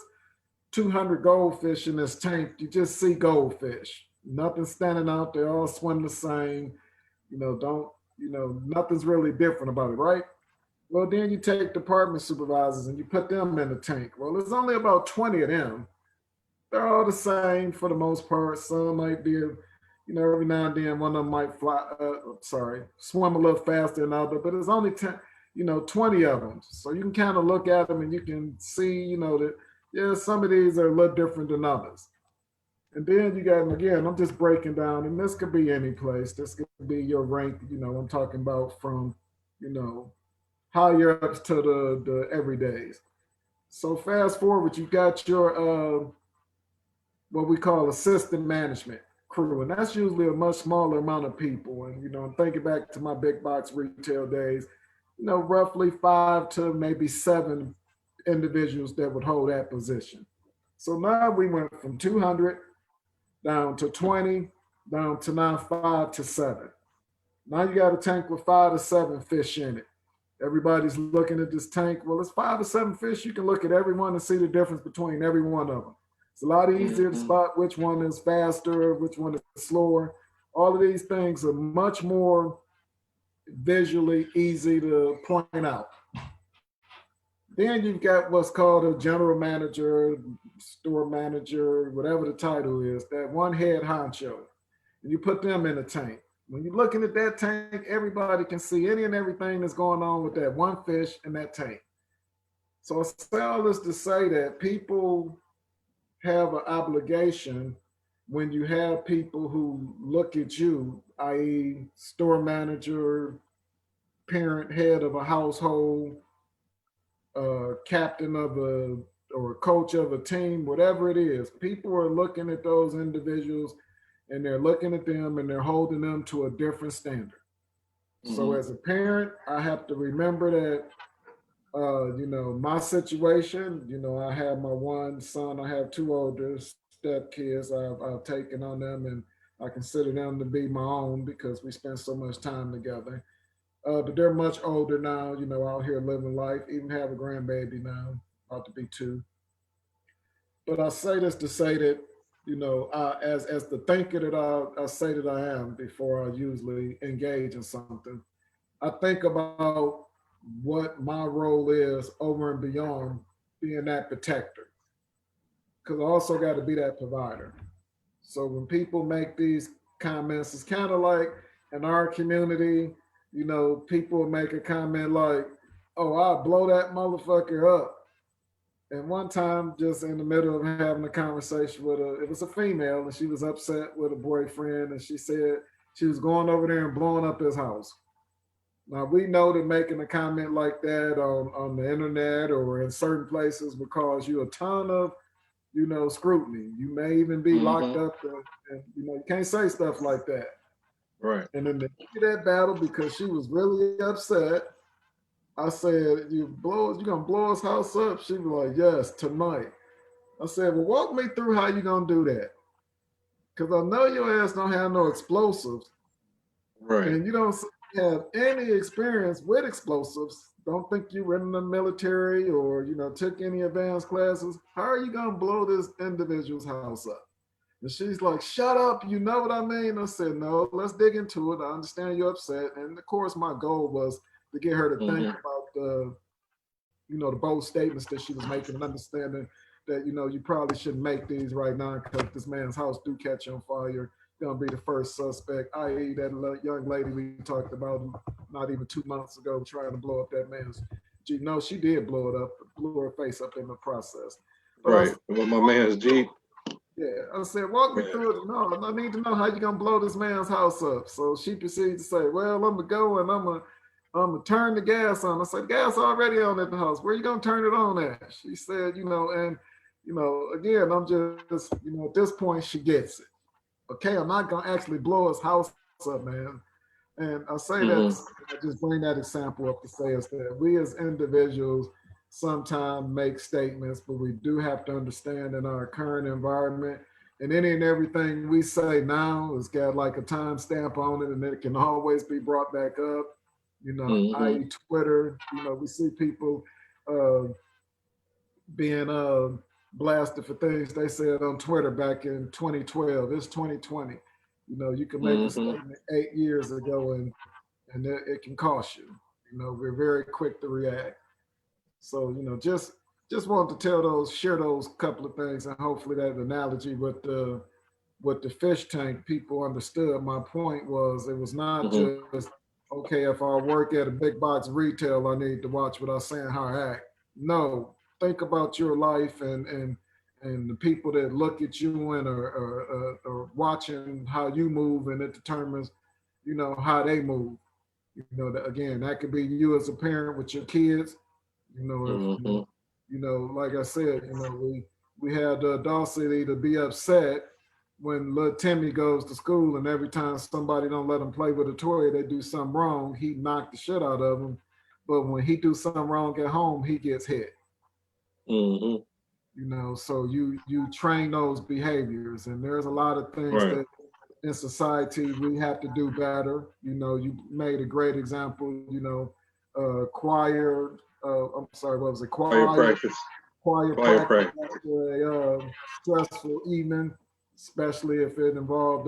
Speaker 2: 200 goldfish in this tank, you just see goldfish. Nothing standing out. They all swim the same. Don't, nothing's really different about it, right? Well, then you take department supervisors and you put them in the tank. Well, there's only about 20 of them. They're all the same for the most part. Some might be, every now and then one of them might swim a little faster than other, but it's only 10, 20 of them. So you can kind of look at them and you can see, that, yeah, some of these are a little different than others. And then you got, and again, I'm just breaking down, and this could be any place. This could be your rank, I'm talking about from, you know, higher ups to the everydays. So fast forward, you got your what we call assistant management crew, and that's usually a much smaller amount of people. And I'm thinking back to my big box retail days, roughly 5 to maybe 7 individuals that would hold that position. So now we went from 200 down to 20, down to now 5 to 7. Now you got a tank with 5 to 7 fish in it. Everybody's looking at this tank. Well, it's 5 to 7 fish. You can look at every one and see the difference between every one of them. It's a lot easier to spot which one is faster, which one is slower. All of these things are much more visually easy to point out. Then you've got what's called a general manager, store manager, whatever the title is, that one head honcho. And you put them in a tank. When you're looking at that tank, everybody can see any and everything that's going on with that one fish in that tank. So I say all this to say that people have an obligation when you have people who look at you, i.e., store manager, parent, head of a household, captain of a or coach of a team, whatever it is. People are looking at those individuals and they're looking at them and they're holding them to a different standard. So as a parent, I have to remember that my situation, I have my one son, I have 2 older step kids. I've taken on them and I consider them to be my own because we spend so much time together. But they're much older now, out here living life, even have a grandbaby now, about to be 2. But I say this to say that, as the thinker that I say that I am before I usually engage in something, I think about what my role is over and beyond being that protector. Because I also got to be that provider. So when people make these comments, it's kind of like in our community, people make a comment like, oh, I'll blow that motherfucker up. And one time, just in the middle of having a conversation with it was a female, and she was upset with a boyfriend, and she said she was going over there and blowing up his house. Now we know that making a comment like that on the internet or in certain places will cause you a ton of, scrutiny. You may even be locked up, and you can't say stuff like that.
Speaker 1: Right.
Speaker 2: And in the heat of that battle, because she was really upset, I said, you gonna blow his house up? She was like, yes, tonight. I said, well, walk me through how you gonna do that. Cause I know your ass don't have no explosives.
Speaker 1: Right.
Speaker 2: And you don't have any experience with explosives. Don't think you were in the military or, took any advanced classes. How are you gonna blow this individual's house up? And she's like, shut up, you know what I mean? I said, no, let's dig into it. I understand you're upset. And of course, my goal was to get her to think about the bold statements that she was making and understanding that, you probably shouldn't make these right now because this man's house do catch on fire. Gonna be the first suspect, i.e., that young lady we talked about not even 2 months ago trying to blow up that man's Jeep. No, she did blow it up, blew her face up in the process. But
Speaker 1: Right. With my man's Jeep.
Speaker 2: Yeah, I said, walk me through it. No, I need to know how you're gonna blow this man's house up. So she proceeds to say, well, I'm gonna go and I'm gonna turn the gas on. I said, gas already on at the house. Where you gonna turn it on at? She said, and again, I'm just, at this point she gets it. Okay, I'm not gonna actually blow his house up, man. And I say that, I just bring that example up to say is that we as individuals sometimes make statements, but we do have to understand in our current environment and any and everything we say now has got like a timestamp on it and it can always be brought back up, i.e. Twitter, we see people being blasted for things they said on Twitter back in 2012. It's 2020. You know, you can make a
Speaker 1: Mm-hmm.
Speaker 2: statement 8 years ago and it can cost you. You know, we're very quick to react. So, you know, just wanted to share those couple of things, and hopefully that analogy with the fish tank, people understood. My point was it was not
Speaker 1: Mm-hmm.
Speaker 2: just okay if I work at a big box retail, I need to watch what I'm saying, how I act. No, think about your life and the people that look at you and are watching how you move, and it determines, you know, how they move. You know, that, again, that could be you as a parent with your kids. You know, if
Speaker 1: Mm-hmm.
Speaker 2: you know, like I said, you know, we had the audacity to be upset when little Timmy goes to school, and every time somebody don't let him play with a toy, they do something wrong, he knocked the shit out of him. But when he do something wrong at home, he gets hit.
Speaker 1: Mm-hmm.
Speaker 2: You know, so you train those behaviors, and there's a lot of things
Speaker 1: Right.
Speaker 2: that in society we have to do better. You know, you made a great example. You know, choir. I'm sorry, what was it?
Speaker 1: Choir practice.
Speaker 2: Choir
Speaker 1: Choir
Speaker 2: practice
Speaker 1: practice.
Speaker 2: after a stressful evening, especially if it involved,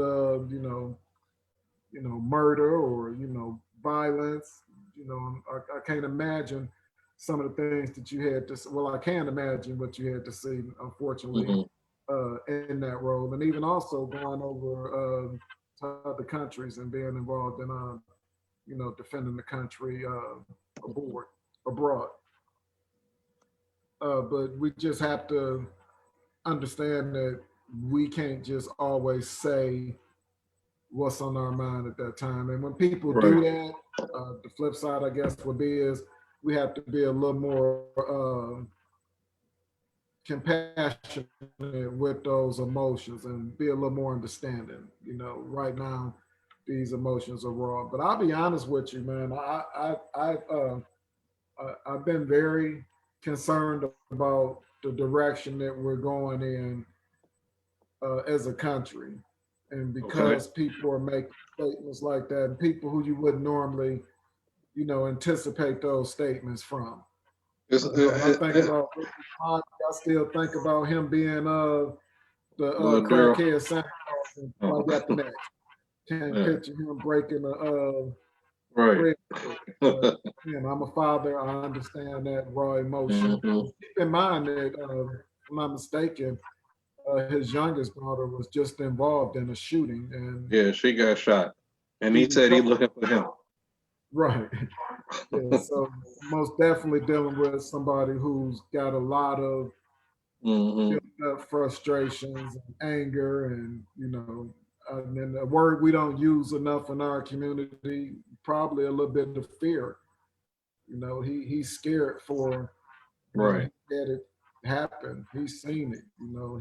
Speaker 2: murder or violence. You know, I can't imagine some of the things that you had to. Well, I can imagine what you had to see, unfortunately,
Speaker 1: Mm-hmm.
Speaker 2: in that role, and even also going over to other countries and being involved in, defending the country abroad. But we just have to understand that we can't just always say what's on our mind at that time. And when people
Speaker 1: Right.
Speaker 2: do that, the flip side, I guess, would be is we have to be a little more compassionate with those emotions and be a little more understanding. You know, right now these emotions are raw. But I'll be honest with you, man. I've been very concerned about the direction that we're going in as a country. And
Speaker 1: Okay.
Speaker 2: because people are making statements like that, and people who you wouldn't normally, anticipate those statements from.
Speaker 1: It's,
Speaker 2: When I think about Ricky Bobby, I still think about him being the
Speaker 1: Lil Daryl.
Speaker 2: crackhead Santa Claus and I
Speaker 1: Oh,
Speaker 2: got the next. Can't
Speaker 1: yeah.
Speaker 2: picture him breaking a
Speaker 1: Right.
Speaker 2: bread. But I'm a father. I understand that raw emotion.
Speaker 1: Mm-hmm.
Speaker 2: Keep in mind that, if I'm not mistaken, his youngest daughter was just involved in a shooting, and
Speaker 1: Yeah, she got shot, and
Speaker 2: he
Speaker 1: he said he
Speaker 2: recovered.
Speaker 1: looking for him.
Speaker 2: Right. Yeah. So most definitely dealing with somebody who's got a lot of
Speaker 1: Mm-hmm.
Speaker 2: built up frustrations and anger, and and then a word we don't use enough in our community, probably a little bit of fear. He's scared for,
Speaker 1: Right.
Speaker 2: he had it happen. He's seen it.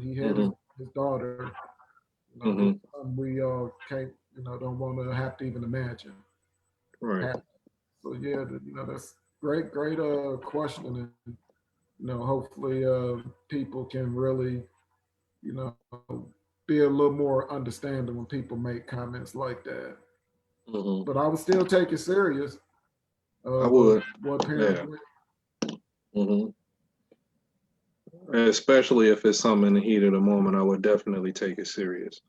Speaker 2: He had
Speaker 1: Mm-hmm.
Speaker 2: his daughter.
Speaker 1: Mm-hmm.
Speaker 2: We all can't, don't want to have to even imagine
Speaker 1: Right.
Speaker 2: happen. So yeah, that's great question, and hopefully people can really, you know, be a little more understanding when people make comments like that.
Speaker 1: Mm-hmm.
Speaker 2: But I would still take it serious.
Speaker 1: I
Speaker 2: What
Speaker 1: would.
Speaker 2: parents?
Speaker 1: Yeah. Mm-hmm. Especially if it's something in the heat of the moment, I would definitely take it serious.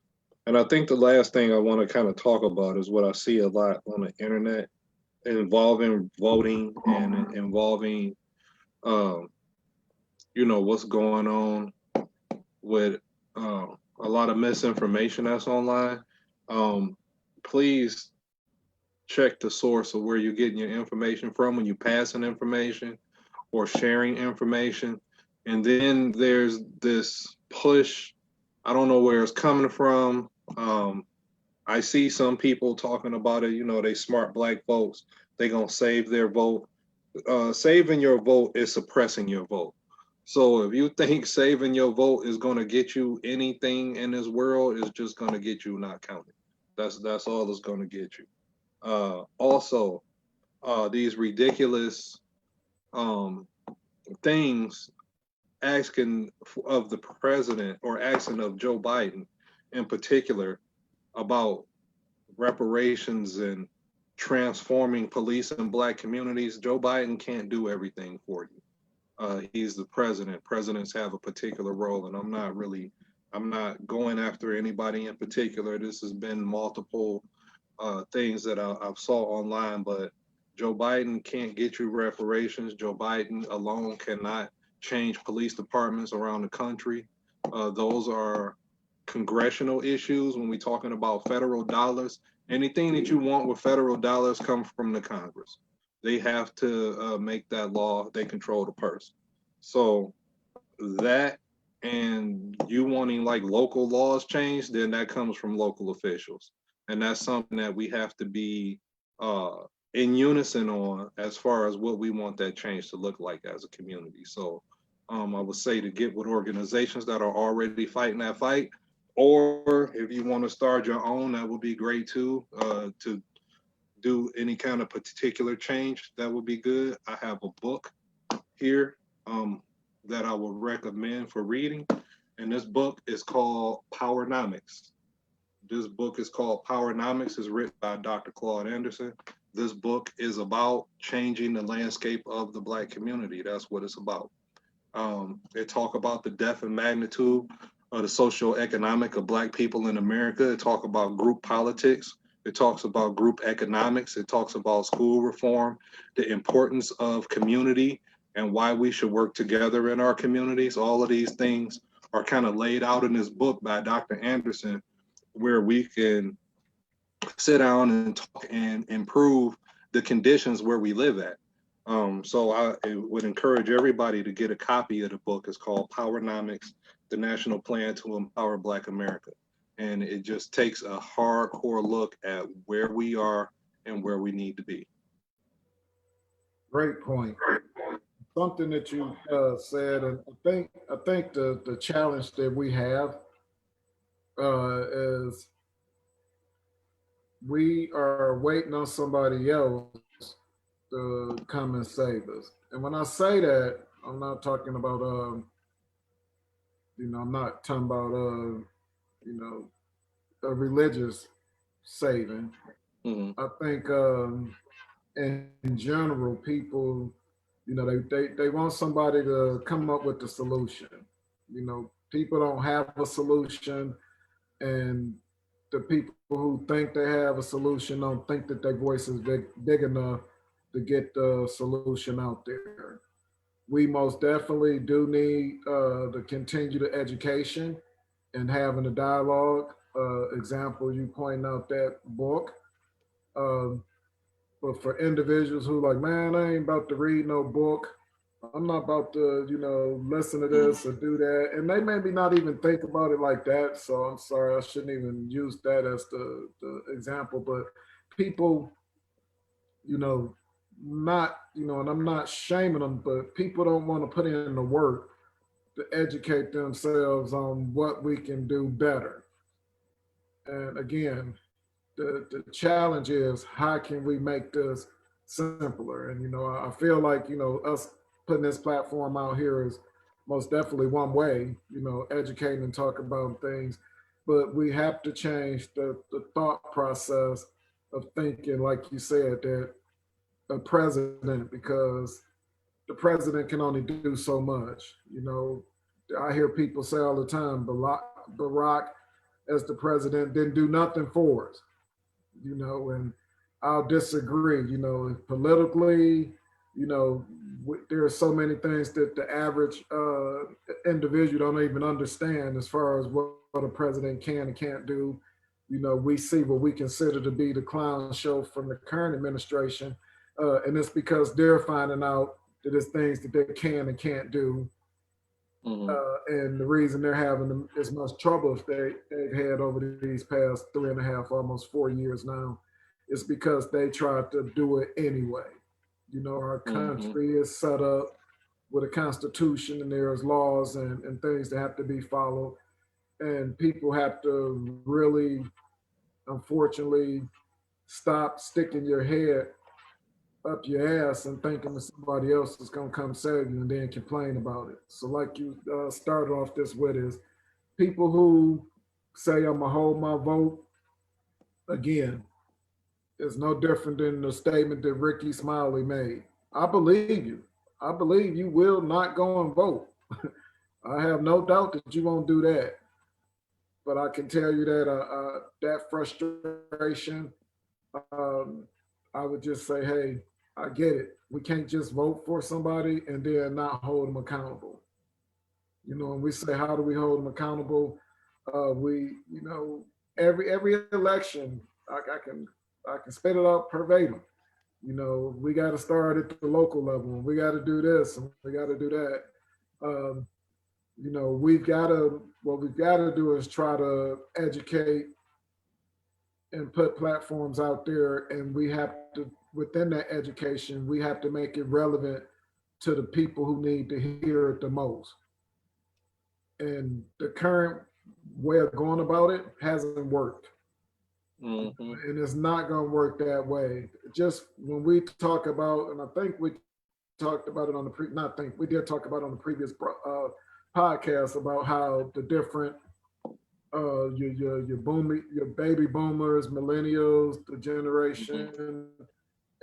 Speaker 1: And I think the last thing I want to kind of talk about is what I see a lot on the internet involving voting and involving, um, what's going on with a lot of misinformation that's online. Um, please check the source of where you're getting your information from when you're passing information or sharing information. And then there's this push. I don't know where it's coming from. I see some people talking about it. They smart black folks. They gonna save their vote. Saving your vote is suppressing your vote. So if you think saving your vote is gonna get you anything in this world, it's just gonna get you not counted. That's all it's gonna get you. Also, these ridiculous um, things asking of the president or asking of Joe Biden in particular about reparations and transforming police and black communities. Joe Biden can't do everything for you. He's the president. Presidents have a particular role, and I'm not going after anybody in particular. This has been multiple things that I've saw online, but Joe Biden can't get you reparations. Joe Biden alone cannot change police departments around the country. Those are congressional issues when we're talking about federal dollars. Anything that you want with federal dollars comes from the Congress. They have to make that law. They control the purse. So that and you wanting like local laws changed, then that comes from local officials. And that's something that we have to be uh, in unison on as far as what we want that change to look like as a community. So I would say to get with organizations that are already fighting that fight, or if you want to start your own, that would be great too. To do any kind of particular change, that would be good. I have a book here that I would recommend for reading. And this book is called PowerNomics. This book is called PowerNomics. It's written by Dr. Claud Anderson. This book is about changing the landscape of the Black community. That's what it's about. It talk about the depth and magnitude of the socioeconomic of Black people in America. It talk about group politics. It talks about group economics. It talks about school reform, the importance of community, and why we should work together in our communities. All of these things are kind of laid out in this book by Dr. Anderson, where we can sit down and talk and improve the conditions where we live at. So I would encourage everybody to get a copy of the book. It's called PowerNomics, the National Plan to Empower Black America. And it just takes a hardcore look at where we are and where we need to be.
Speaker 2: Great point. Something that you said, and I think the challenge that we have is we are waiting on somebody else to come and save us. And when I say that, I'm not talking about I'm not talking about you know, a religious saving.
Speaker 1: Mm-hmm.
Speaker 2: I think in general, people, they want somebody to come up with the solution. People don't have a solution, and the people who think they have a solution don't think that their voice is big enough to get the solution out there. We most definitely do need to continue the education and having a dialogue. Example, you point out that book. Um, but for individuals who like, man, I ain't about to read no book. I'm not about to, listen to
Speaker 1: Mm-hmm.
Speaker 2: this or do that. And they maybe not even think about it like that. So I'm sorry, I shouldn't even use that as the example. But people, you know, not, and I'm not shaming them, but people don't want to put in the work to educate themselves on what we can do better. And again, the challenge is how can we make this simpler? And I feel like us putting this platform out here is most definitely one way, educating and talk about things, but we have to change the thought process of thinking, like you said, that a president, because the president can only do so much. I hear people say all the time, Barack as the president didn't do nothing for us, and I'll disagree. Politically, there are so many things that the average individual don't even understand as far as what a president can and can't do. We see what we consider to be the clown show from the current administration, and it's because they're finding out that there's things that they can and can't do.
Speaker 1: Mm-hmm.
Speaker 2: And the reason they're having as much trouble as they've had over these past 3.5, almost 4 years now, is because they tried to do it anyway. Our
Speaker 1: Mm-hmm.
Speaker 2: country is set up with a constitution, and there's laws and things that have to be followed. And people have to really, unfortunately, stop sticking your head up your ass and thinking that somebody else is going to come save you and then complain about it. So, like you started off this with, is people who say I'm gonna hold my vote, again, is no different than the statement that Ricky Smiley made. I believe you. I believe you will not go and vote. I have no doubt that you won't do that. But I can tell you that that frustration, um, I would just say, hey, I get it. We can't just vote for somebody and then not hold them accountable. You know, and we say, how do we hold them accountable? We, you know, every election, I can spit it out verbatim. You know, we got to start at the local level, and we got to do this, and we got to do that. Um, you know, what we've got to do is try to educate and put platforms out there, and we have to, within that education, we have to make it relevant to the people who need to hear it the most. And the current way of going about it hasn't worked.
Speaker 1: Mm-hmm.
Speaker 2: And it's not going to work that way. Just when we talk about, and I think we talked about it on the not think we did talk about it on the previous podcast about how the different your baby boomers, millennials, the
Speaker 1: Mm-hmm.
Speaker 2: generation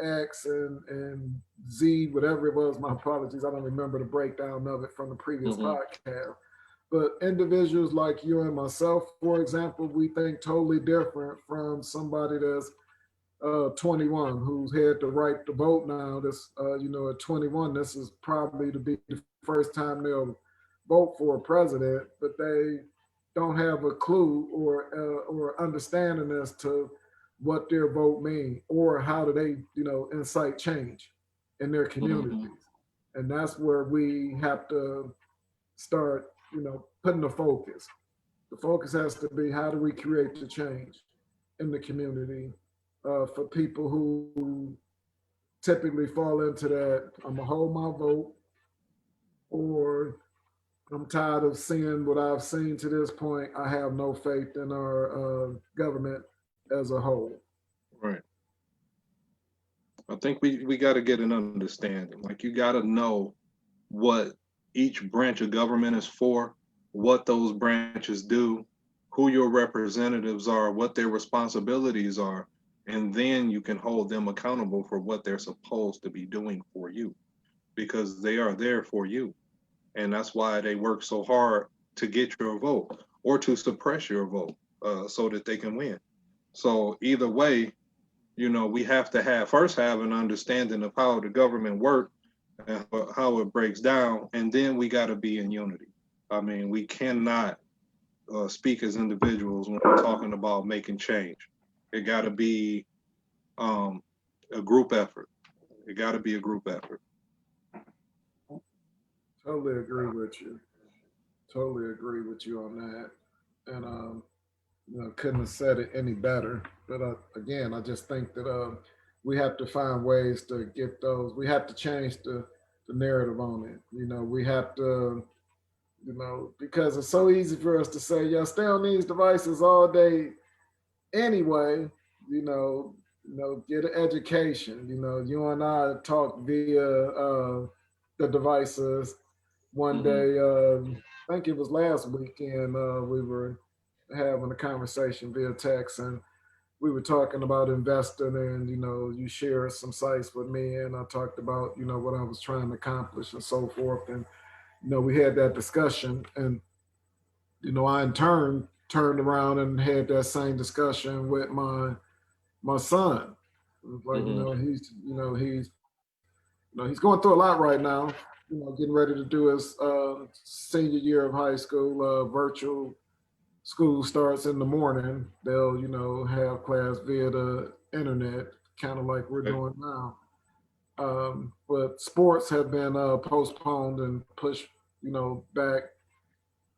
Speaker 2: X and Z, whatever it was. My apologies, I don't remember the breakdown of it from the previous
Speaker 1: Mm-hmm.
Speaker 2: podcast. But individuals like you and myself, for example, we think totally different from somebody that's 21 who's had the right to vote now. This, you know, at 21, this is probably to be the first time they'll vote for a president, but they don't have a clue or understanding as to what their vote means or how do they, you know, incite change in their communities.
Speaker 1: Mm-hmm.
Speaker 2: And that's where we have to start, you know, putting the focus. The focus has to be how do we create the change in the community for people who typically fall into that. I'm gonna hold my vote, or I'm tired of seeing what I've seen to this point. I have no faith in our government as a whole.
Speaker 1: Right. I think we got to get an understanding. Like you got to know what each branch of government is for, what those branches do, who your representatives are, what their responsibilities are, and then you can hold them accountable for what they're supposed to be doing for you because they are there for you. And that's why they work so hard to get your vote or to suppress your vote so that they can win. So either way, you know, we have to have an understanding of how the government works and how it breaks down, and then we got to be in unity. I mean, we cannot speak as individuals when we're talking about making change. It got to be um, a group effort. It got to be a group effort.
Speaker 2: Totally agree with you. Totally agree with you on that. And you know, couldn't have said it any better. But again, I just think that we have to find ways to get those. We have to change the narrative on it. You know, we have to, you know, because it's so easy for us to say, yeah, stay on these devices all day anyway. You know, get an education. You know, you and I talk via the devices one
Speaker 1: Hmm.
Speaker 2: day. I think it was last weekend. We were having a conversation via text, and we were talking about investing. And you know, you shared some sites with me, and I talked about you know what I was trying to accomplish and so forth. And you know, we had that discussion, and you know, I in turn turned around and had that same discussion with my son. It was like,
Speaker 1: Hmm.
Speaker 2: you know, he's going through a lot right now. You know, getting ready to do his senior year of high school. Virtual school starts in the morning. They'll, you know, have class via the internet, kind of like we're
Speaker 1: Okay.
Speaker 2: doing now. But sports have been postponed and pushed, you know, back.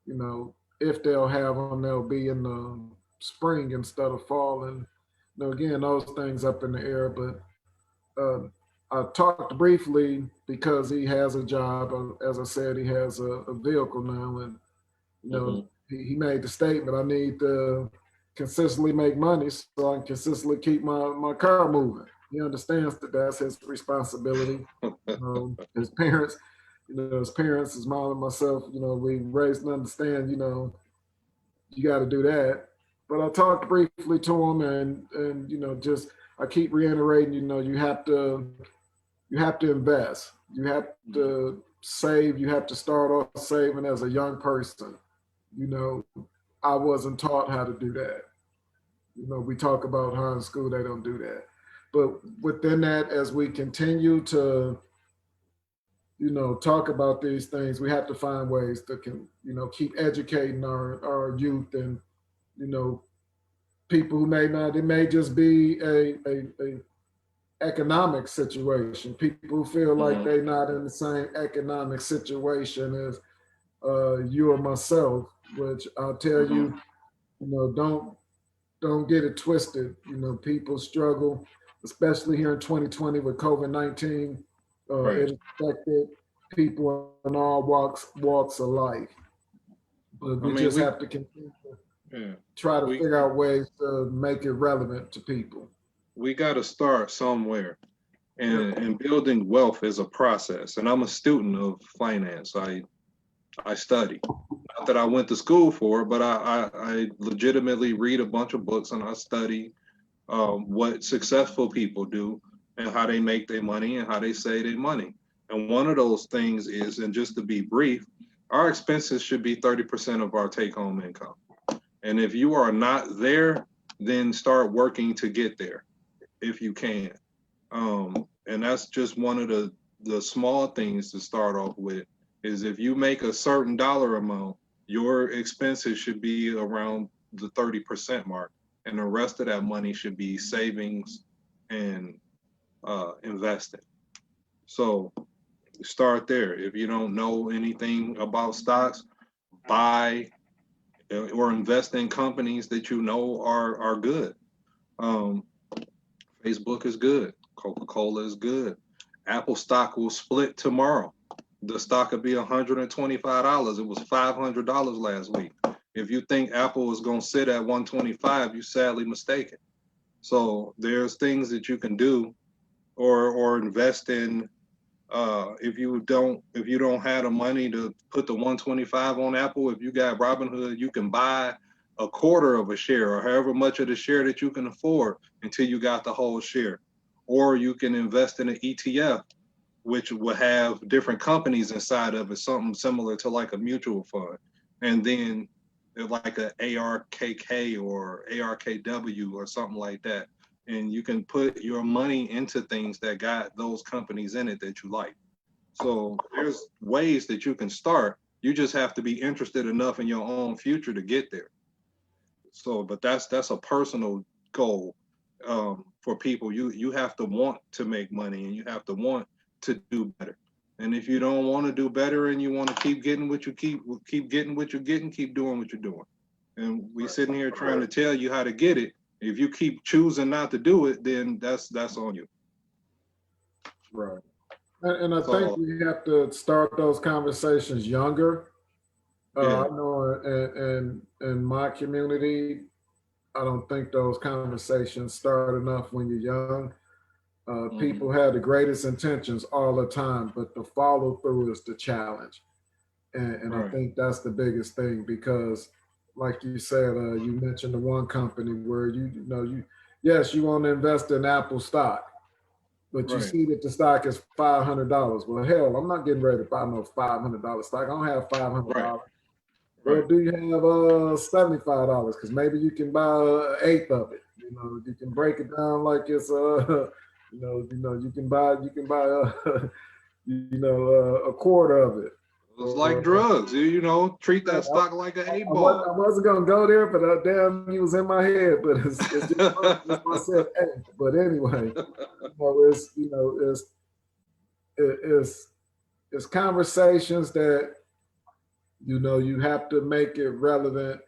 Speaker 2: You know, if they'll have them, they'll be in the spring instead of fall. And you know, again, those things up in the air. But I talked briefly because he has a job. As I said, he has a vehicle now, and you know,
Speaker 1: Hmm.
Speaker 2: he made the statement, I need to consistently make money so I can consistently keep my car moving. He understands that that's his responsibility. His parents, you know, his parents, his mom and myself, you know, we raised and understand, you know, you got to do that. But I talked briefly to him, and you know, just I keep reiterating, you know, you have to invest. You have to save. You have to start off saving as a young person. You know, I wasn't taught how to do that. You know, we talk about how in school they don't do that. But within that, as we continue to, you know, talk about these things, we have to find ways to you know, keep educating our youth and, you know, people who may not, it may just be a economic situation. People who feel like
Speaker 1: Mm-hmm.
Speaker 2: they're not in the same economic situation as you or myself, which I'll tell
Speaker 1: Mm-hmm.
Speaker 2: you, you know, don't get it twisted. You know, people struggle, especially here in 2020 with COVID-19.
Speaker 1: Right.
Speaker 2: It affected people in all walks of life. But
Speaker 1: I
Speaker 2: we
Speaker 1: mean,
Speaker 2: just
Speaker 1: we
Speaker 2: have to continue to
Speaker 1: yeah,
Speaker 2: try to
Speaker 1: we
Speaker 2: figure out ways to make it relevant to people.
Speaker 1: we got to start somewhere,
Speaker 2: Yep.
Speaker 1: and building wealth is a process. And I'm a student of finance. I study. Not that I went to school for it, but I legitimately read a bunch of books and I study what successful people do and how they make their money and how they save their money. And one of those things is, and just to be brief, our expenses should be 30% of our take home income. And if you are not there, then start working to get there if you can. And that's just one of the small things to start off with is if you make a certain dollar amount, your expenses should be around the 30% mark. And the rest of that money should be savings and investing. So start there. If you don't know anything about stocks, buy or invest in companies that you know are good. Um, Facebook is good. Coca-Cola is good. Apple stock will split tomorrow. The stock will be $125. It was $500 last week. If you think Apple is going to sit at 125, you're sadly mistaken. So there's things that you can do or invest in. If you don't have the money to put the 125 on Apple, if you got Robinhood, you can buy a quarter of a share or however much of the share that you can afford until you got the whole share. Or you can invest in an ETF, which will have different companies inside of it, something similar to like a mutual fund. And then like a ARKK or ARKW or something like that. And you can put your money into things that got those companies in it that you like. So there's ways that you can start. You just have to be interested enough in your own future to get there. So, but that's a personal goal for people. You have to want to make money and you have to want to do better. And if you don't want to do better and you want to keep getting what you keep getting what you're getting, keep doing what you're doing. And we sitting here trying to tell you how to get it. If you keep choosing not to do it, then that's on you.
Speaker 2: Right. And I think
Speaker 1: So
Speaker 2: we have to start those conversations younger.
Speaker 1: yeah.
Speaker 2: I know in my community, I don't think those conversations start enough when you're young.
Speaker 1: Hmm.
Speaker 2: People have the greatest intentions all the time, but the follow through is the challenge. And I
Speaker 1: Right.
Speaker 2: think that's the biggest thing because, like you said, you mentioned the one company where you know yes, you want to invest in Apple stock, but you
Speaker 1: Right.
Speaker 2: see that the stock is $500. Well, hell, I'm not getting ready to buy no $500 stock. I don't have
Speaker 1: Right.
Speaker 2: $500. Well,
Speaker 1: Right.
Speaker 2: do you have $75? Because maybe you can buy an eighth of it. You know, you can break it down like it's you can buy a quarter of it.
Speaker 1: It's like
Speaker 2: Or
Speaker 1: drugs. Treat that stock like an eight
Speaker 2: I
Speaker 1: ball.
Speaker 2: wasn't gonna go there, but damn, he was in my head. But it's just funny. That's why I said eighth. But anyway, it's it's conversations that you have to make it relevant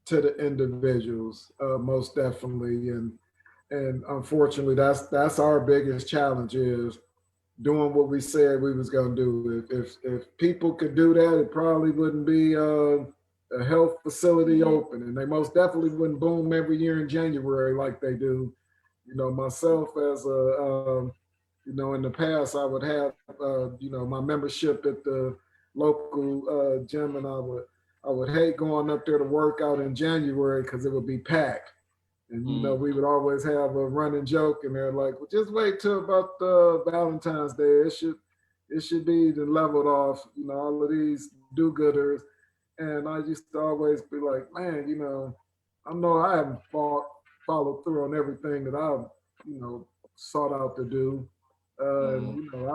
Speaker 2: to the individuals, most definitely, and unfortunately, that's our biggest challenge is doing what we said we was gonna do. If people could do that, it probably wouldn't be a health facility
Speaker 1: Hmm.
Speaker 2: open, and they most definitely wouldn't boom every year in January like they do. Myself as in the past, I would have my membership at the local gym, and I would hate going up there to work out in January because it would be packed. And
Speaker 1: Hmm.
Speaker 2: we would always have a running joke, and they're like, "Well, just wait till about Valentine's Day. it should be the leveled off, all of these do-gooders. And I used to always be like, man, I know I haven't followed through on everything that I've, sought out to do.
Speaker 1: Mm-hmm.
Speaker 2: And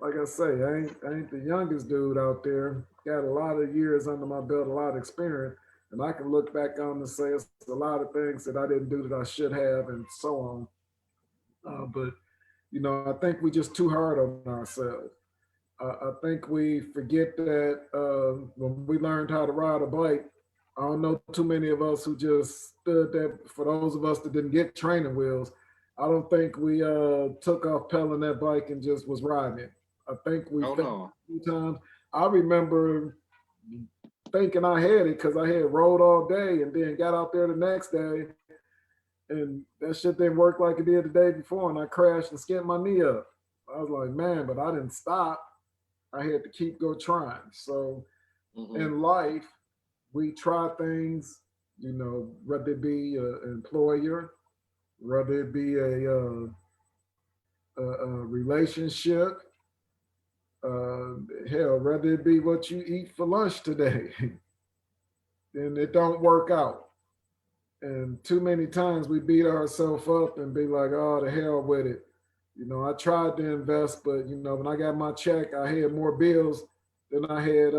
Speaker 2: like I say, I ain't the youngest dude out there. Got a lot of years under my belt, a lot of experience, and I can look back on and say it's a lot of things that I didn't do that I should have, and so on. But I think we just too hard on ourselves. I think we forget that when we learned how to ride a bike, I don't know too many of us who just stood there. For those of us that didn't get training wheels, I don't think we took off pedaling that bike and just was riding it. I think we
Speaker 1: Oh
Speaker 2: fell
Speaker 1: no.
Speaker 2: a few times. I remember thinking I had it because I had rode all day and then got out there the next day and that shit didn't work like it did the day before and I crashed and skinned my knee up. I was like, man, but I didn't stop. I had to keep go trying. So
Speaker 1: Mm-hmm.
Speaker 2: in life, we try things, whether it be an employer, whether it be a relationship, uh, hell, whether it be what you eat for lunch today, then it don't work out. And too many times we beat ourselves up and be like, oh, the hell with it. I tried to invest, but when I got my check, I had more bills than I had,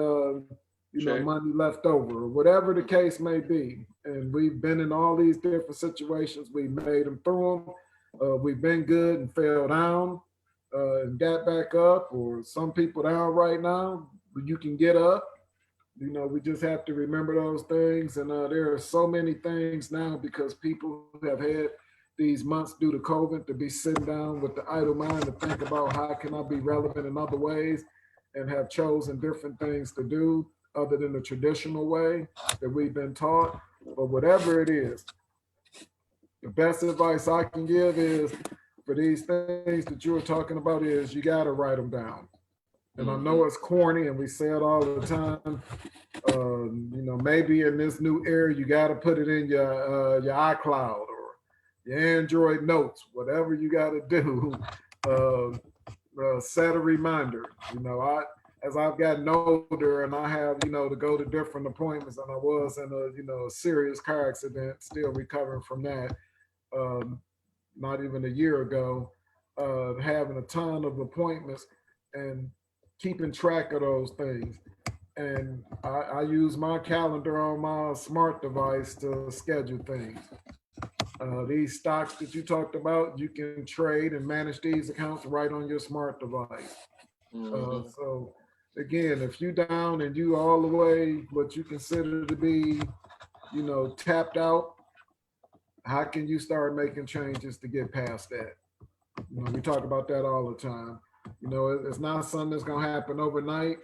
Speaker 1: Check.
Speaker 2: money left over, or whatever the case may be. And we've been in all these different situations. We made them through them. We've been good and fell down and got back up. Or some people down right now, but you can get up. We just have to remember those things. And there are so many things now because people have had these months due to COVID to be sitting down with the idle mind to think about how can I be relevant in other ways and have chosen different things to do other than the traditional way that we've been taught. But whatever it is, the best advice I can give is for these things that you were talking about is you got to write them down. And I
Speaker 1: Mm-hmm.
Speaker 2: know it's corny and we say it all the time. Maybe in this new era, you got to put it in your iCloud or your Android notes, whatever you got to do. Uh, Set a reminder. As I've gotten older and I have to go to different appointments, and I was in a serious car accident, still recovering from that. Um, not even a year ago, having a ton of appointments and keeping track of those things. And I use my calendar on my smart device to schedule things. These stocks that you talked about, you can trade and manage these accounts right on your smart device.
Speaker 1: Mm-hmm.
Speaker 2: So again, if you down and you all the way what you consider to be, tapped out, how can you start making changes to get past that? We talk about that all the time. It's not something that's gonna happen overnight,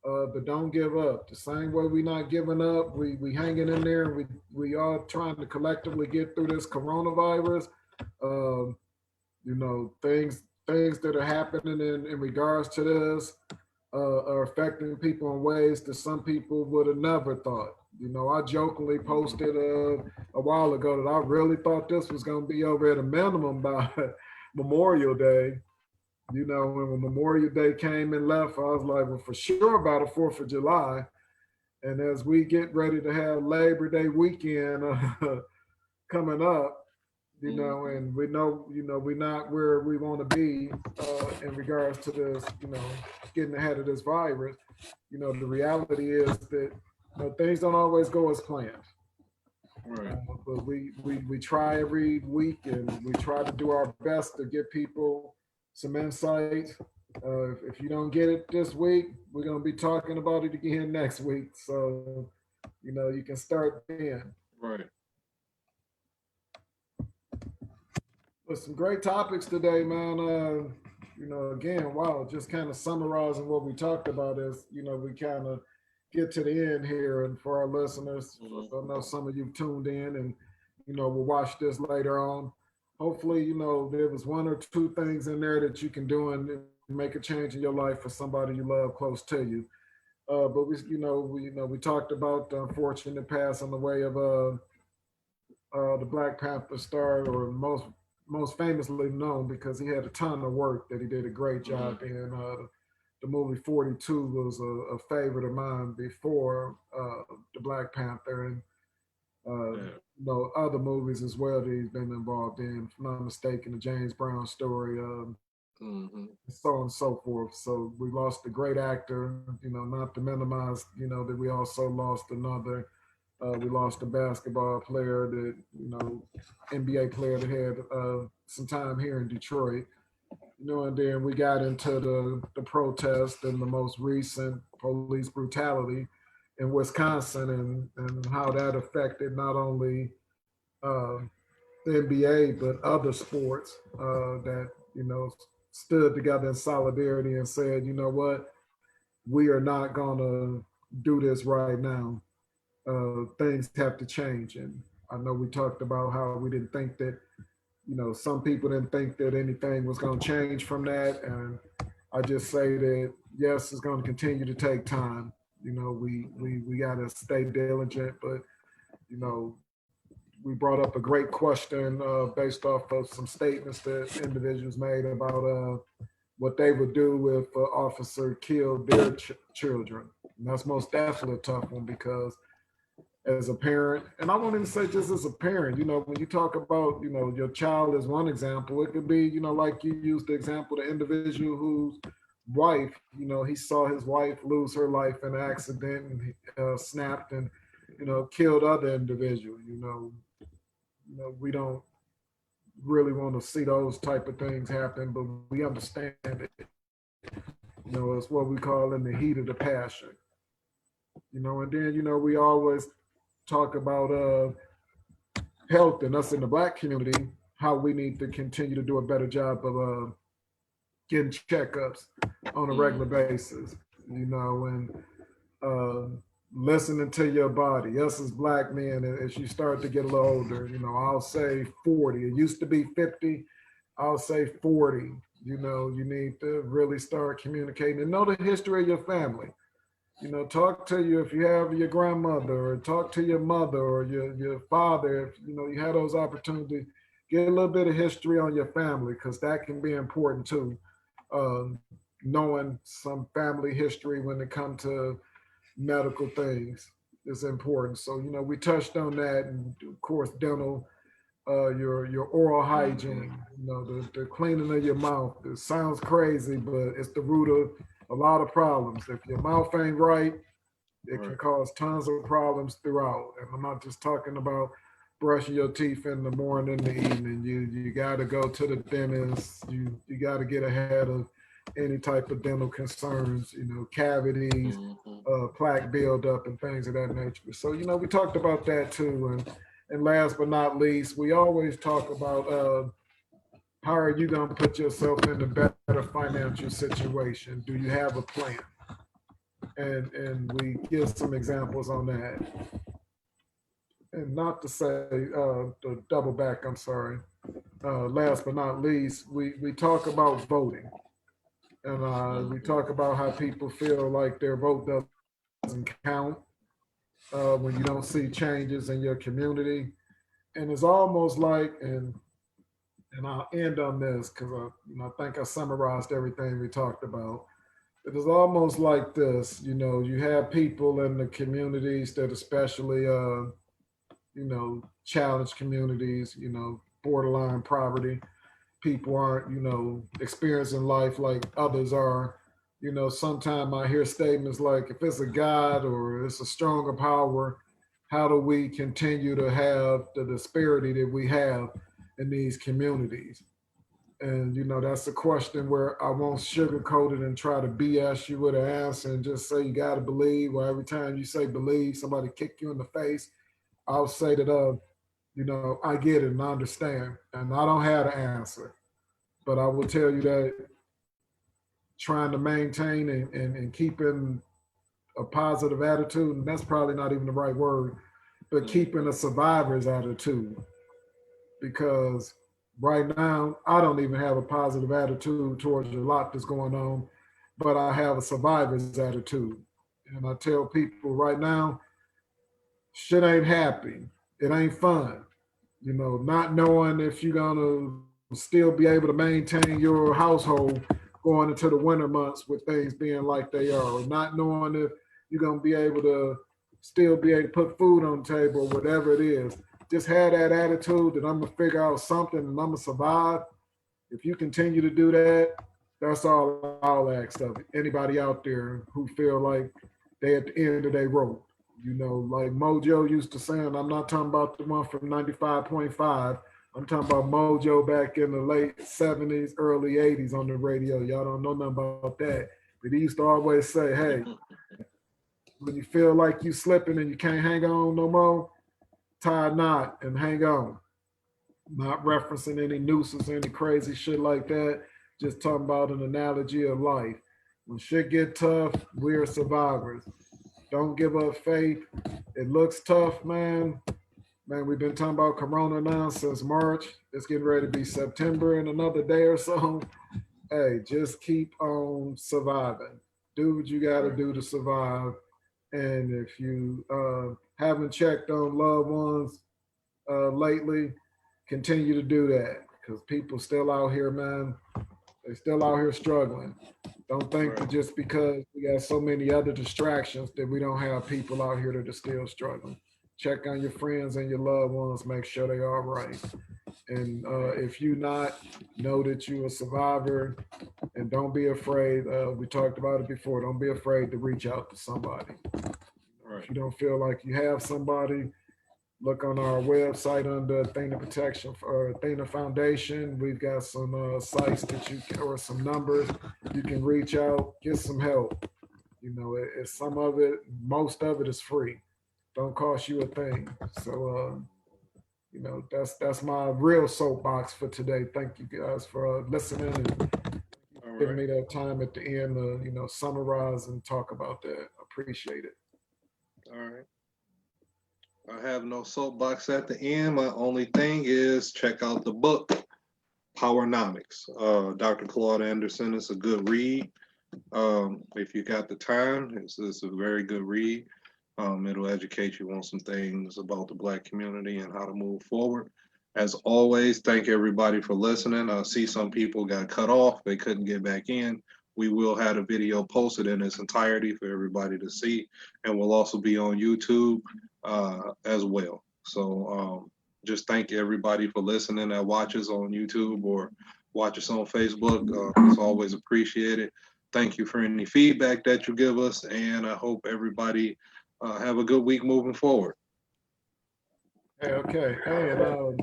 Speaker 2: but don't give up. The same way we not giving up, we hanging in there, and we all trying to collectively get through this coronavirus. Um, things that are happening in regards to this are affecting people in ways that some people would have never thought. I jokingly
Speaker 1: Mm-hmm.
Speaker 2: posted a while ago that I really thought this was going to be over at a minimum by Memorial Day. When Memorial Day came and left, I was like, well, for sure by the 4th of July. And as we get ready to have Labor Day weekend coming up,
Speaker 1: Mm-hmm.
Speaker 2: and we know, we're not where we want to be in regards to this, getting ahead of this virus. The reality is that things don't always go as planned.
Speaker 1: Right.
Speaker 2: But we try every week and we try to do our best to give people some insight. If you don't get it this week, we're going to be talking about it again next week. So, you can start then.
Speaker 1: Right.
Speaker 2: With some great topics today, man. Again, wow, just kind of summarizing what we talked about is, we kind of get to the end here. And for our listeners,
Speaker 1: Mm-hmm.
Speaker 2: I know some of you tuned in and, we'll watch this later on. Hopefully, there was one or two things in there that you can do and make a change in your life for somebody you love close to you. But we talked about the unfortunate passing away of the Black Panther star, or most famously known because he had a ton of work that he did a great
Speaker 1: Mm-hmm.
Speaker 2: job in, the the movie 42 was a favorite of mine before the Black Panther, and
Speaker 1: Yeah.
Speaker 2: other movies as well that he's been involved in. If I'm not mistaken, the James Brown story,
Speaker 1: Hmm.
Speaker 2: so on and so forth. So we lost a great actor, not to minimize, that we also lost another. We lost a basketball player that, NBA player that had some time here in Detroit. And then we got into the protest and the most recent police brutality in Wisconsin, and how that affected not only uh, the NBA but other sports that stood together in solidarity and said, you know what, we are not gonna do this right now. Things have to change, and I know we talked about how we didn't think that some people didn't think that anything was going to change from that. And I just say that, yes, it's going to continue to take time. We got to stay diligent, but, you know, we brought up a great question based off of some statements that individuals made about what they would do if an officer killed their children. And that's most definitely a tough one because as a parent, and I won't even say just as a parent, when you talk about, your child as one example, it could be, like you used the example, the individual whose wife, he saw his wife lose her life in an accident and snapped and, killed other individuals. We don't really want to see those type of things happen, but we understand it. It's what we call in the heat of the passion. And then, we always talk about health and us in the Black community, how we need to continue to do a better job of getting checkups on a regular basis, and listening to your body. Us as Black men, as you start to get a little older, I'll say 40. It used to be 50. I'll say 40. You need to really start communicating and know the history of your family. Talk to you if you have your grandmother, or talk to your mother or your father. If you have those opportunities, get a little bit of history on your family, because that can be important too. Knowing some family history when it comes to medical things is important. So we touched on that, and of course dental, your oral hygiene, the cleaning of your mouth. It sounds crazy, but it's the root of a lot of problems. If your mouth ain't right, it can
Speaker 1: Right.
Speaker 2: cause tons of problems throughout. And I'm not just talking about brushing your teeth in the morning, in the evening. You got to go to the dentist. You got to get ahead of any type of dental concerns. Cavities,
Speaker 1: Hmm.
Speaker 2: plaque buildup, and things of that nature. So we talked about that too. And last but not least, we always talk about how are you going to put yourself in a better financial situation? Do you have a plan? And we give some examples on that. And not to say the double back, I'm sorry. Last but not least, we talk about voting. And we
Speaker 1: Hmm.
Speaker 2: talk about how people feel like their vote doesn't count when you don't see changes in your community. And it's almost like, and I'll end on this because I think I summarized everything we talked about. It is almost like this, you have people in the communities that especially, challenged communities, borderline poverty. People aren't, experiencing life like others are. Sometimes I hear statements like, if it's a God or it's a stronger power, how do we continue to have the disparity that we have in these communities? And that's a question where I won't sugarcoat it and try to BS you with an answer and just say you gotta believe. Well, every time you say believe, somebody kick you in the face. I'll say that I get it and I understand. And I don't have the answer. But I will tell you that trying to maintain and keeping a positive attitude, and that's probably not even the right word, but keeping a survivor's attitude. Because right now I don't even have a positive attitude towards a lot that's going on, but I have a survivor's attitude. And I tell people right now, shit ain't happy. It ain't fun. Not knowing if you're gonna still be able to maintain your household going into the winter months with things being like they are, or not knowing if you're gonna be able to still be able to put food on the table or whatever it is. Just have that attitude that I'm gonna figure out something and I'm gonna survive. If you continue to do that, that's all I'll ask of it. Anybody out there who feel like they at the end of their rope. You know, like Mojo used to say, and I'm not talking about the one from 95.5. I'm talking about Mojo back in the late 70s, early 80s on the radio. Y'all don't know nothing about that. But he used to always say, hey, when you feel like you slipping and you can't hang on no more, tie a knot and hang on. Not referencing any nooses, any crazy shit like that. Just talking about an analogy of life. When shit get tough, we're survivors. Don't give up faith. It looks tough, man. Man, we've been talking about Corona now since March. It's getting ready to be September in another day or so. Hey, just keep on surviving. Do what you got to do to survive. And if you haven't checked on loved ones lately, continue to do that because people still out here, man. They still out here struggling. Don't think that just because we got so many other distractions that we don't have people out here that are still struggling. Check on your friends and your loved ones, make sure they are all right. And if you not, know that you're a survivor and don't be afraid. We talked about it before. Don't be afraid to reach out to somebody. If you don't feel like you have somebody, look on our website under Athena Protection or Athena Foundation. We've got some sites that you can, or some numbers you can reach out, get some help. You know, it's some of it, most of it is free. Don't cost you a thing. So, you know, that's my real soapbox for today. Thank you guys for listening and giving me that time at the end to, you know, summarize and talk about that. Appreciate it.
Speaker 1: All right. I have no soapbox at the end. My only thing is check out the book, PowerNomics. Dr. Claud Anderson. It's a good read. If you got the time, it's a very good read. It'll educate you on some things about the Black community and how to move forward. As always, thank everybody for listening. I see some people got cut off. They couldn't get back in. We will have a video posted in its entirety for everybody to see, and we'll also be on YouTube as well. So just thank everybody for listening that watches on YouTube or watches on Facebook. It's always appreciated. Thank you for any feedback that you give us, and I hope everybody have a good week moving forward.
Speaker 2: Hey, okay. Hey, and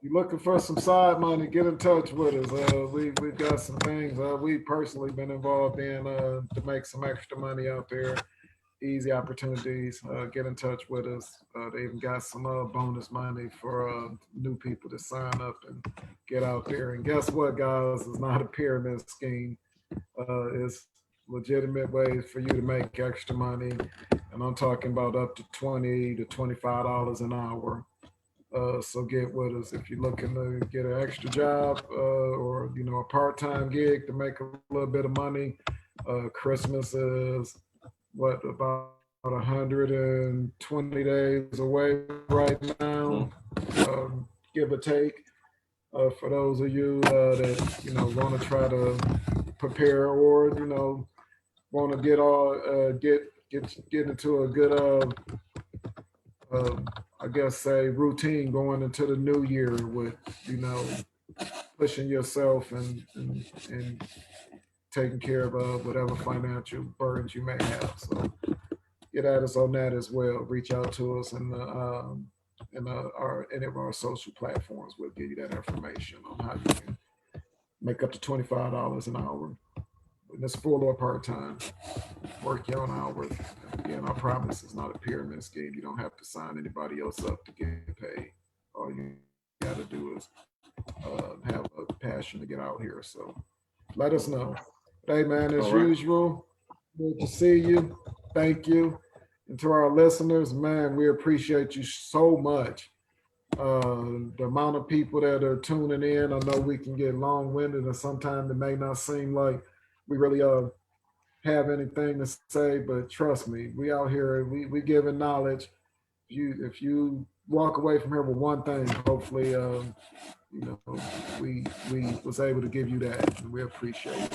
Speaker 2: you looking for some side money, get in touch with us. We've got some things we've personally been involved in to make some extra money out there. Easy opportunities. Get in touch with us. They even got some bonus money for new people to sign up and get out there. And guess what, guys? It's not a pyramid scheme. It's legitimate ways for you to make extra money. And I'm talking about up to $20 to $25 an hour. So get with us if you're looking to get an extra job or you know a part-time gig to make a little bit of money. Christmas is what about 120 days away right now, give or take. For those of you that you know want to try to prepare or you know want to get into a good I guess say routine going into the new year with you know pushing yourself and taking care of whatever financial burdens you may have. So get at us on that as well. Reach out to us in any of our social platforms. We'll give you that information on how you can make up to $25 an hour. And it's full or part time. Work your own hours. Again, I promise it's not a pyramid scheme. You don't have to sign anybody else up to get paid. All you got to do is have a passion to get out here. So let us know. Hey, man, as usual, good to see you. Thank you. And to our listeners, man, we appreciate you so much. The amount of people that are tuning in, I know we can get long-winded and sometimes it may not seem like we really have anything to say, but trust me, we out here, we giving knowledge. If you walk away from here with one thing, hopefully, you know, we was able to give you that, and we appreciate it.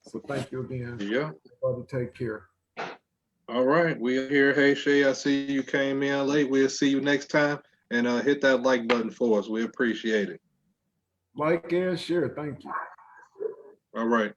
Speaker 2: So thank you again.
Speaker 1: Yeah.
Speaker 2: Everybody take care.
Speaker 1: All right. We're here. Hey, Shay, I see you came in late. We'll see you next time. And hit that like button for us. We appreciate it.
Speaker 2: Like and share. Thank you.
Speaker 1: All right.